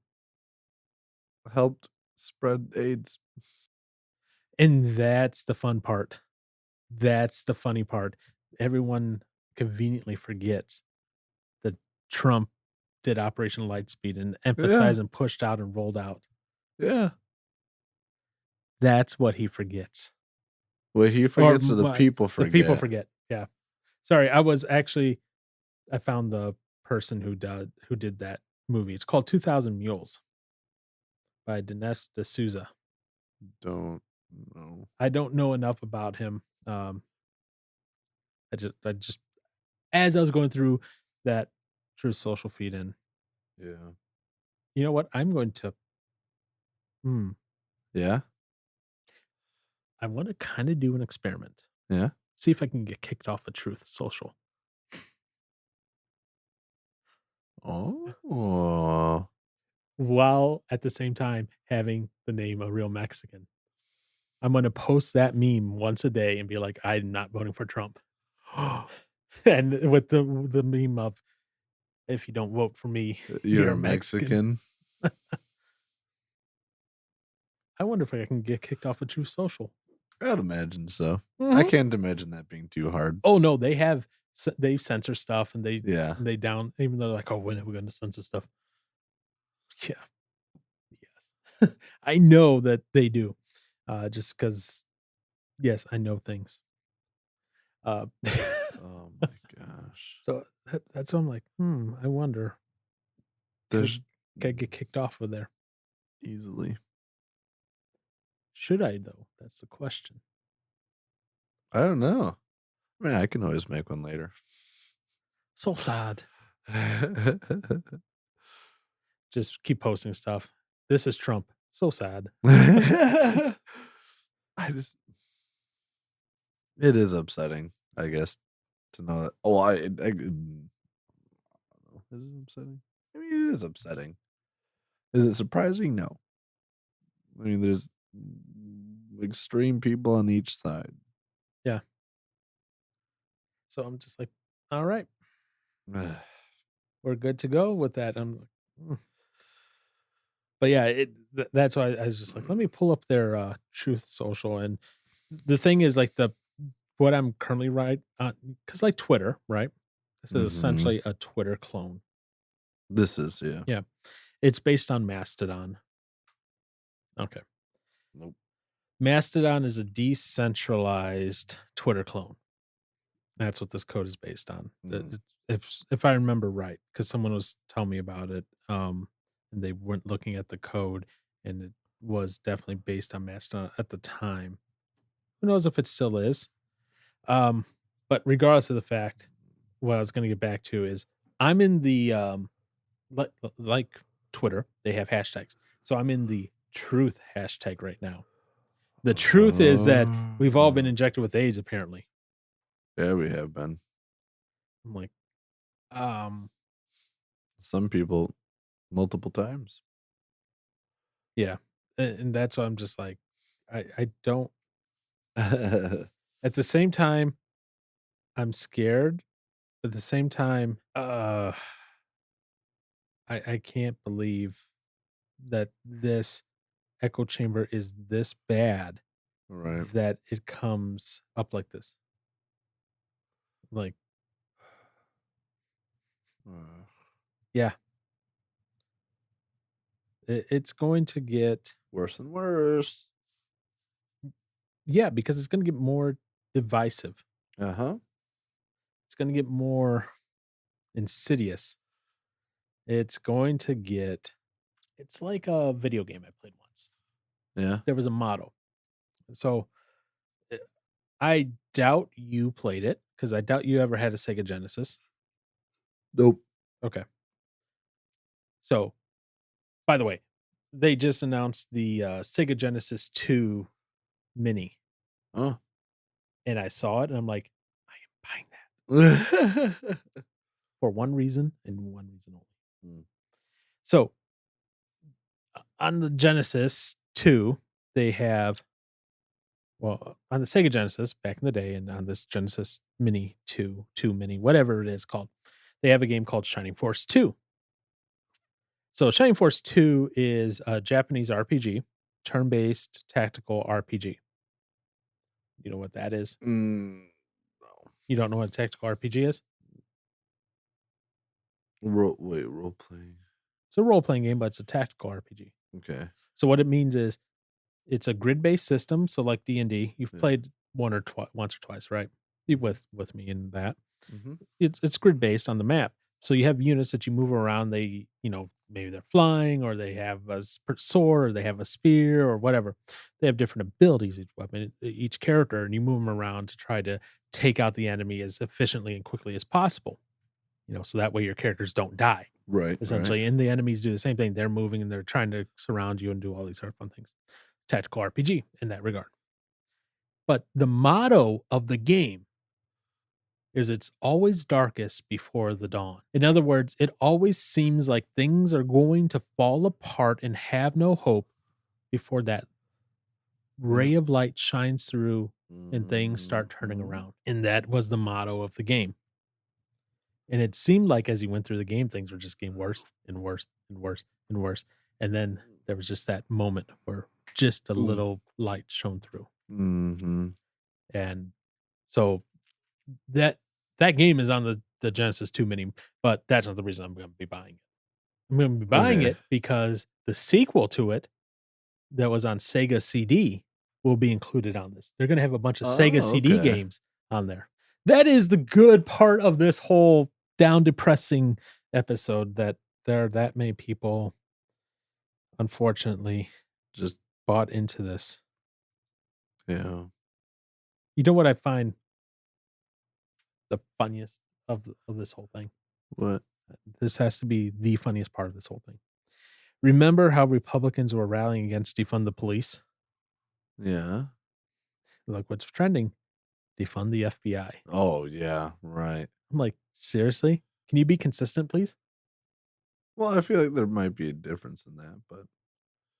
helped spread AIDS. And that's the fun part. That's the funny part. Everyone conveniently forgets that Trump did Operation Lightspeed and emphasized and pushed out and rolled out. Yeah. That's what he forgets. Well, he forgets or the people forget. The people forget. Yeah. Sorry, I found the person who did that movie. It's called 2000 Mules by Dinesh D'Souza. Don't know. I don't know enough about him. I just as I was going through that Truth Social feed in, Yeah. you know what? I'm going to Yeah. I want to kind of do an experiment. Yeah. See if I can get kicked off of Truth Social. Oh. While at the same time having the name a real Mexican. I'm going to post that meme once a day and be like, I'm not voting for Trump. And with the meme of, if you don't vote for me, You're a Mexican. I wonder if I can get kicked off of Truth Social. I'd imagine so. I can't imagine that being too hard. Oh no, they censor stuff and they down, even though they're like, oh, when are we going to censor stuff? Yeah. Yes. I know that they do. Just because, yes, I know things. Oh my gosh. So that's what I'm like, I wonder. There's Can I get kicked off of there? Easily. Should I though? That's the question. I don't know. I mean, I can always make one later. So sad. Just keep posting stuff. This is Trump. So sad. It is upsetting, I guess, to know that. Oh, I don't know. Is it upsetting? I mean, it is upsetting. Is it surprising? No. I mean, there's extreme people on each side. Yeah. So I'm just like, all right, we're good to go with that. I'm like, But yeah, that's why I was just like, let me pull up their Truth Social. And the thing is, like, what I'm currently because like Twitter, right? This is essentially a Twitter clone. This is, yeah. Yeah. It's based on Mastodon. Okay. Nope. Mastodon is a decentralized Twitter clone. That's what this code is based on. If I remember right, because someone was telling me about it, and they weren't looking at the code, and it was definitely based on Mastodon at the time. Who knows if it still is? But regardless of the fact, what I was going to get back to is I'm in the like Twitter, they have hashtags. So I'm in the truth hashtag right now. The truth is that we've all been injected with AIDS, apparently. Yeah, we have been. I'm like, some people multiple times. Yeah. And that's why I'm just like, I don't. At the same time, I'm scared. At the same time, I can't believe that this echo chamber is this bad Right. that it comes up like this. Like, yeah, it's going to get Worse and worse. yeah, because it's going to get more divisive. Uh-huh. It's going to get more insidious. It's going to get. It's like a video game I played once. Yeah. There was a motto. So I doubt you played it because I doubt you ever had a Sega Genesis. Nope. Okay. So, by the way, they just announced the Sega Genesis 2 Mini, Oh. and I saw it, and I'm like, I am buying that for one reason and one reason only. Hmm. So, on the Genesis 2, they have, well, on the Sega Genesis back in the day, and on this Genesis Mini 2 Mini, whatever it is called, they have a game called Shining Force 2. So Shining Force 2 is a Japanese RPG, turn-based tactical RPG. You know what that is? No. You don't know what a tactical RPG is? Role playing. It's a role-playing game, but it's a tactical RPG. Okay. So what it means is it's a grid-based system. So like D&D, you've played once or twice, right? You with me in that. Mm-hmm. It's grid-based on the map. So you have units that you move around. They, maybe they're flying, or they have a sword, or they have a spear, or whatever. They have different abilities, each weapon, each character, and you move them around to try to take out the enemy as efficiently and quickly as possible. So that way your characters don't die, Right. essentially. And the enemies do the same thing. They're moving and they're trying to surround you and do all these other fun things. Tactical RPG in that regard. But the motto of the game is it's always darkest before the dawn. In other words, it always seems like things are going to fall apart and have no hope before that ray of light shines through and things start turning around. And that was the motto of the game. And it seemed like as you went through the game, things were just getting worse and worse and worse and worse. And then there was just that moment where just a little light shone through. Mm-hmm. And so that game is on the Genesis 2 Mini, but that's not the reason I'm going to be buying it. I'm going to be buying it because the sequel to it that was on Sega CD will be included on this. They're going to have a bunch of Sega CD games on there. That is the good part of this whole down depressing episode, that there are that many people, unfortunately, just bought into this. Yeah. You know what I find the funniest of this whole thing? What? This has to be the funniest part of this whole thing. Remember how Republicans were rallying against defund the police? Yeah. Look what's trending. Defund the FBI. Oh, yeah. Right. I'm like, seriously? Can you be consistent, please? Well, I feel like there might be a difference in that, but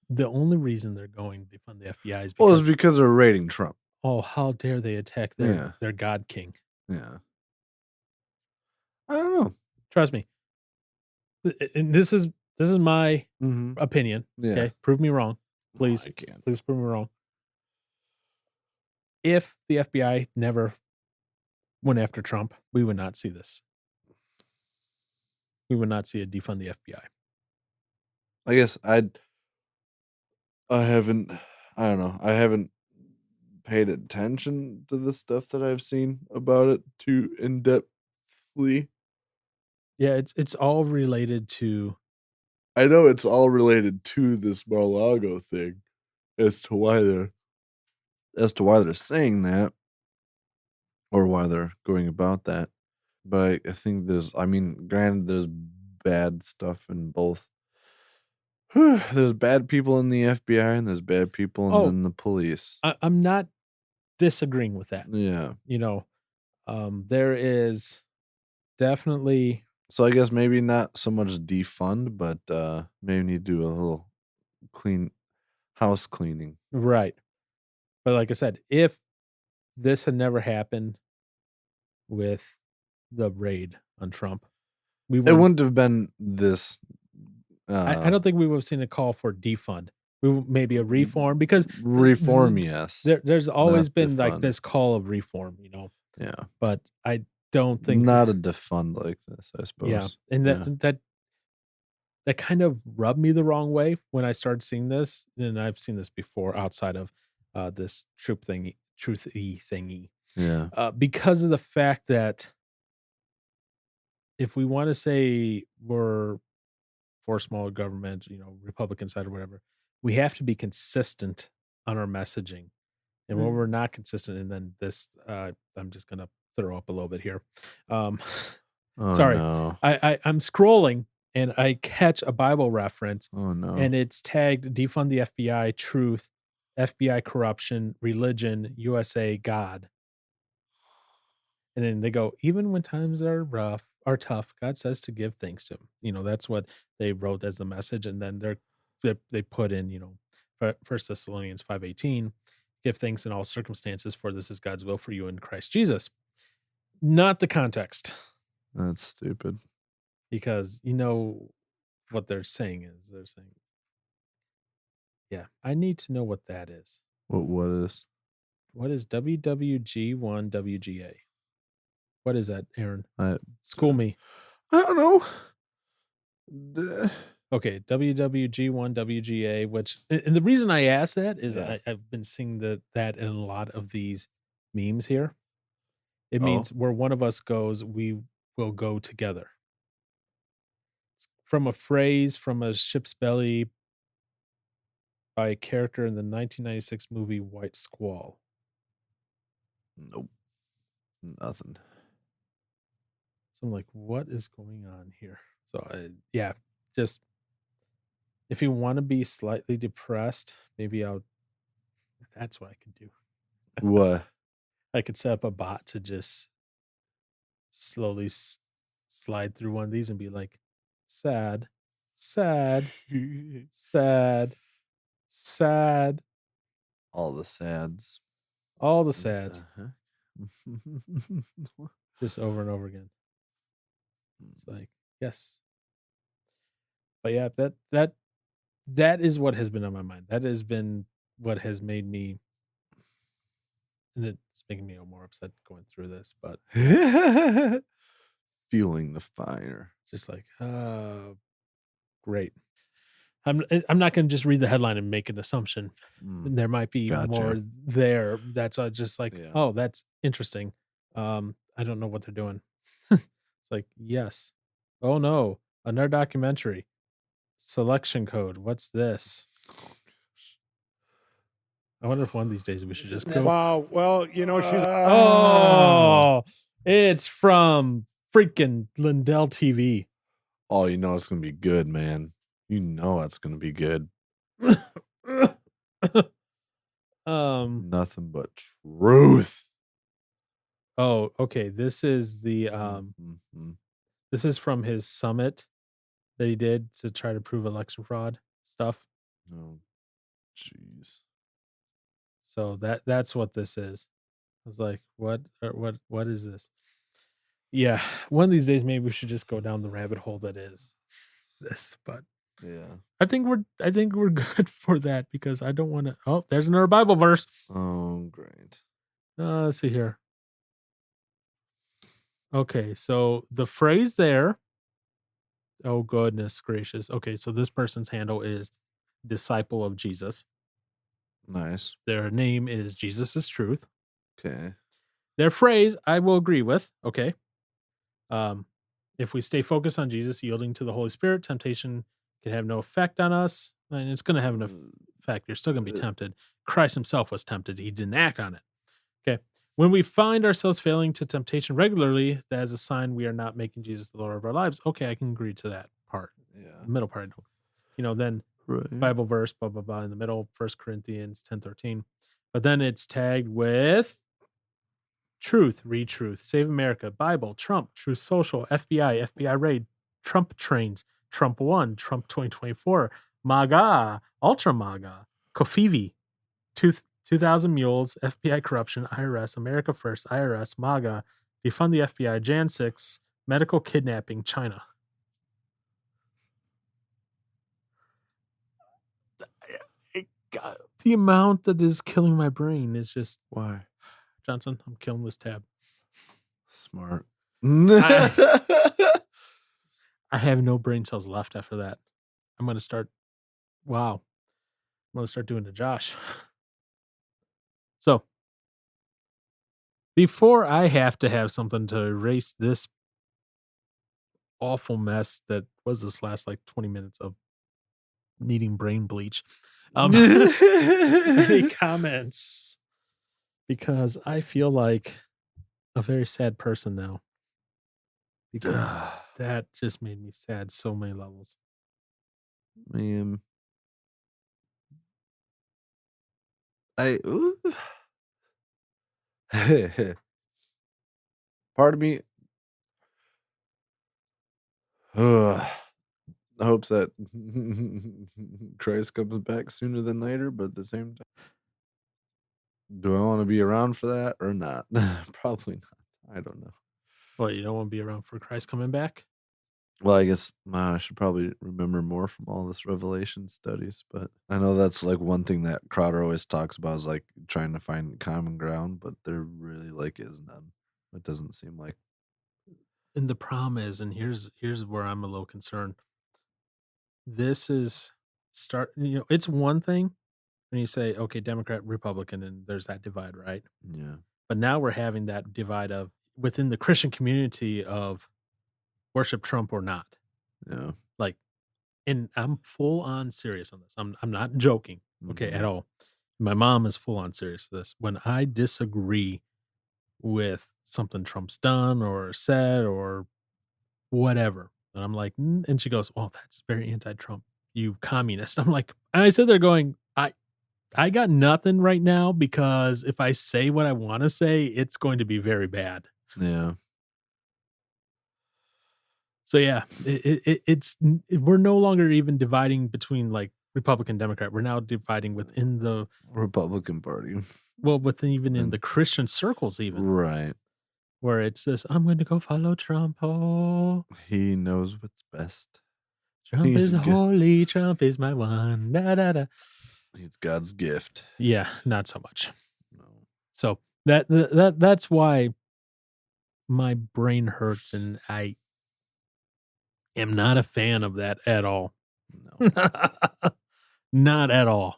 the only reason they're going to defund the FBI is because they're raiding Trump. Oh, how dare they attack their God King? Yeah. I don't know. Trust me. And this is my opinion. Yeah. Okay, prove me wrong, please. No, I can't. Please prove me wrong. If the FBI never went after Trump, we would not see this. We would not see a defund the FBI. I guess I haven't paid attention to the stuff that I've seen about it too in-depthly. Yeah, it's all related to. I know it's all related to this Mar-a-Lago thing as to why they're saying that, or why they're going about that. But I think granted, there's bad stuff in both. There's bad people in the FBI and there's bad people in the police. I'm not disagreeing with that. Yeah. There is definitely. So I guess maybe not so much defund, but maybe need to do a little house cleaning. Right. But like I said, if this had never happened with the raid on Trump, we It wouldn't. wouldn't have been this. I don't think we would have seen a call for defund. Maybe a reform, because Reform, yes. there's always Not been like defund. this call of reform, Yeah. But I don't think Not a defund like this, I suppose. Yeah, and that kind of rubbed me the wrong way when I started seeing this, and I've seen this before outside of this truthy thingy, Yeah. because of the fact that if we want to say we're for smaller government, Republican side or whatever, we have to be consistent on our messaging. And when we're not consistent, and then this, I'm just gonna throw up a little bit here. Oh, Sorry, no. I'm scrolling and I catch a Bible reference, Oh, no. and it's tagged "Defund the FBI," "Truth," "FBI corruption," "Religion," "USA," "God." And then they go, even when times are tough, God says to give thanks to him. That's what they wrote as the message. And then they put in, 1 Thessalonians 5:18, give thanks in all circumstances, for this is God's will for you in Christ Jesus. Not the context, That's stupid. because what they're saying is yeah, I need to know what that is. What is? What is WWG1 WGA? What is that, Aaron? I School me. don't know. Okay, WWG1 WGA, which, and the reason I asked that is Yeah. I've been seeing that in a lot of these memes here. It Oh. means where one of us goes, we will go together. It's from a phrase from a ship's belly by a character in the 1996 movie White Squall. Nope. Nothing. So I'm like, what is going on here? So yeah, just if you want to be slightly depressed, maybe that's what I could do. What? I could set up a bot to just slowly slide through one of these and be like, sad, sad, sad, sad, All the sads. all the What sads, the heck? just over and over again. It's like, yes. But yeah, that is what has been on my mind. That has been what has made me, and it's making me more upset going through this, but Feeling the fire. just like, great. I'm not going to just read the headline and make an assumption. There might be more Gotcha. there. That's just like, Yeah. oh, that's interesting. I don't know what they're doing. It's like, yes. Oh no, another documentary. Selection code. What's this? I wonder if one of these days we should just go. Wow. Well, she's. Oh, it's from freaking Lindell TV. Oh, it's gonna be good, man. It's gonna be good. Nothing but truth. Oh, okay. This is the this is from his summit that he did to try to prove election fraud stuff. Oh, jeez. So that's what this is. I was like, what is this? Yeah, one of these days maybe we should just go down the rabbit hole that is this. But Yeah. I think we're good for that, because I don't want to. Oh, there's another Bible verse. Oh, great. Let's see here. Okay, so the phrase there. Oh, goodness gracious. Okay, so this person's handle is Disciple of Jesus. Nice. Their name is Jesus is Truth. Okay. Their phrase, I will agree with. Okay. If we stay focused on Jesus, yielding to the Holy Spirit, temptation can have no effect on us. And it's going to have an effect. You're still going to be tempted. Christ himself was tempted. He didn't act on it. Okay. When we find ourselves failing to temptation regularly, that is a sign we are not making Jesus the Lord of our lives. Okay, I can agree to that part. Yeah. The middle part, then Right. Bible verse, blah, blah, blah, in the middle, 1 Corinthians 10:13. But then it's tagged with truth, read truth, Save America, Bible, Trump, Truth Social, FBI raid, Trump trains, Trump won, Trump 2024, MAGA, Ultra MAGA, Kofivi, 2,000 Mules, FBI Corruption, IRS, America First, IRS, MAGA, Defund the FBI, Jan 6, Medical Kidnapping, China. God, the amount that is killing my brain is just... Why? Johnson, I'm killing this tab. Smart. I have no brain cells left after that. I'm going to start... Wow. I'm going to start doing to Josh. So, before I have to have something to erase this awful mess that was this last like 20 minutes of needing brain bleach, any comments? Because I feel like a very sad person now. Because that just made me sad so many levels. Man. Part of me hopes that Christ comes back sooner than later, but at the same time, do I want to be around for that or not? Probably not. I don't know. Well, you don't want to be around for Christ coming back? Well, I guess I should probably remember more from all this Revelation studies, but I know that's like one thing that Crowder always talks about is like trying to find common ground, but there really like is none. It doesn't seem like. And the problem is, and here's where I'm a little concerned. This is it's one thing when you say, okay, Democrat, Republican, and there's that divide, right? Yeah. But now we're having that divide of within the Christian community of worship Trump or not. Yeah. Like, and I'm full on serious on this. I'm not joking, okay, at all. My mom is full on serious to this. When I disagree with something Trump's done or said or whatever, and I'm like, and she goes, "Oh, that's very anti-Trump, you communist." I'm like, and I sit there going, I got nothing right now because if I say what I want to say, it's going to be very bad. Yeah. So yeah, we're no longer even dividing between like Republican, Democrat. We're now dividing within the Republican Party. Well, within even in the Christian circles, even Right. where it's this, I'm going to go follow Trump. Oh, he knows what's best. Trump is holy. Trump is my one. Da, da, da. He's God's gift. Yeah, not so much. No. So that's why my brain hurts, and I am not a fan of that at all. No. Not at all.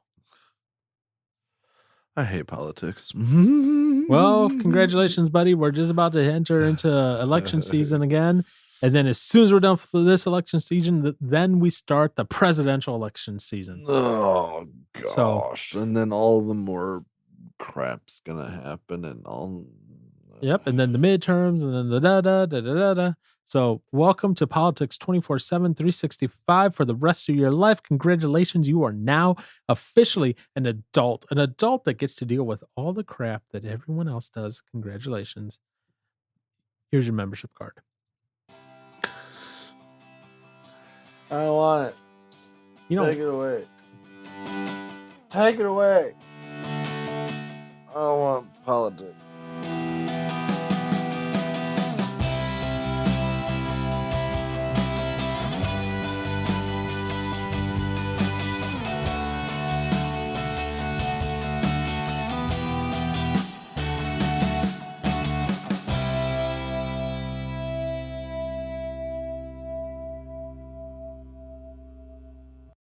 I hate politics. Well, congratulations, buddy. We're just about to enter into election season again. And then as soon as we're done for this election season, then we start the presidential election season. Oh, gosh. And then all the more crap's going to happen and all. Yep. And then the midterms and then the da-da. So welcome to Politics 24/7, 365 for the rest of your life. Congratulations. You are now officially an adult that gets to deal with all the crap that everyone else does. Congratulations. Here's your membership card. I don't want it. Take it away. Take it away. I don't want politics.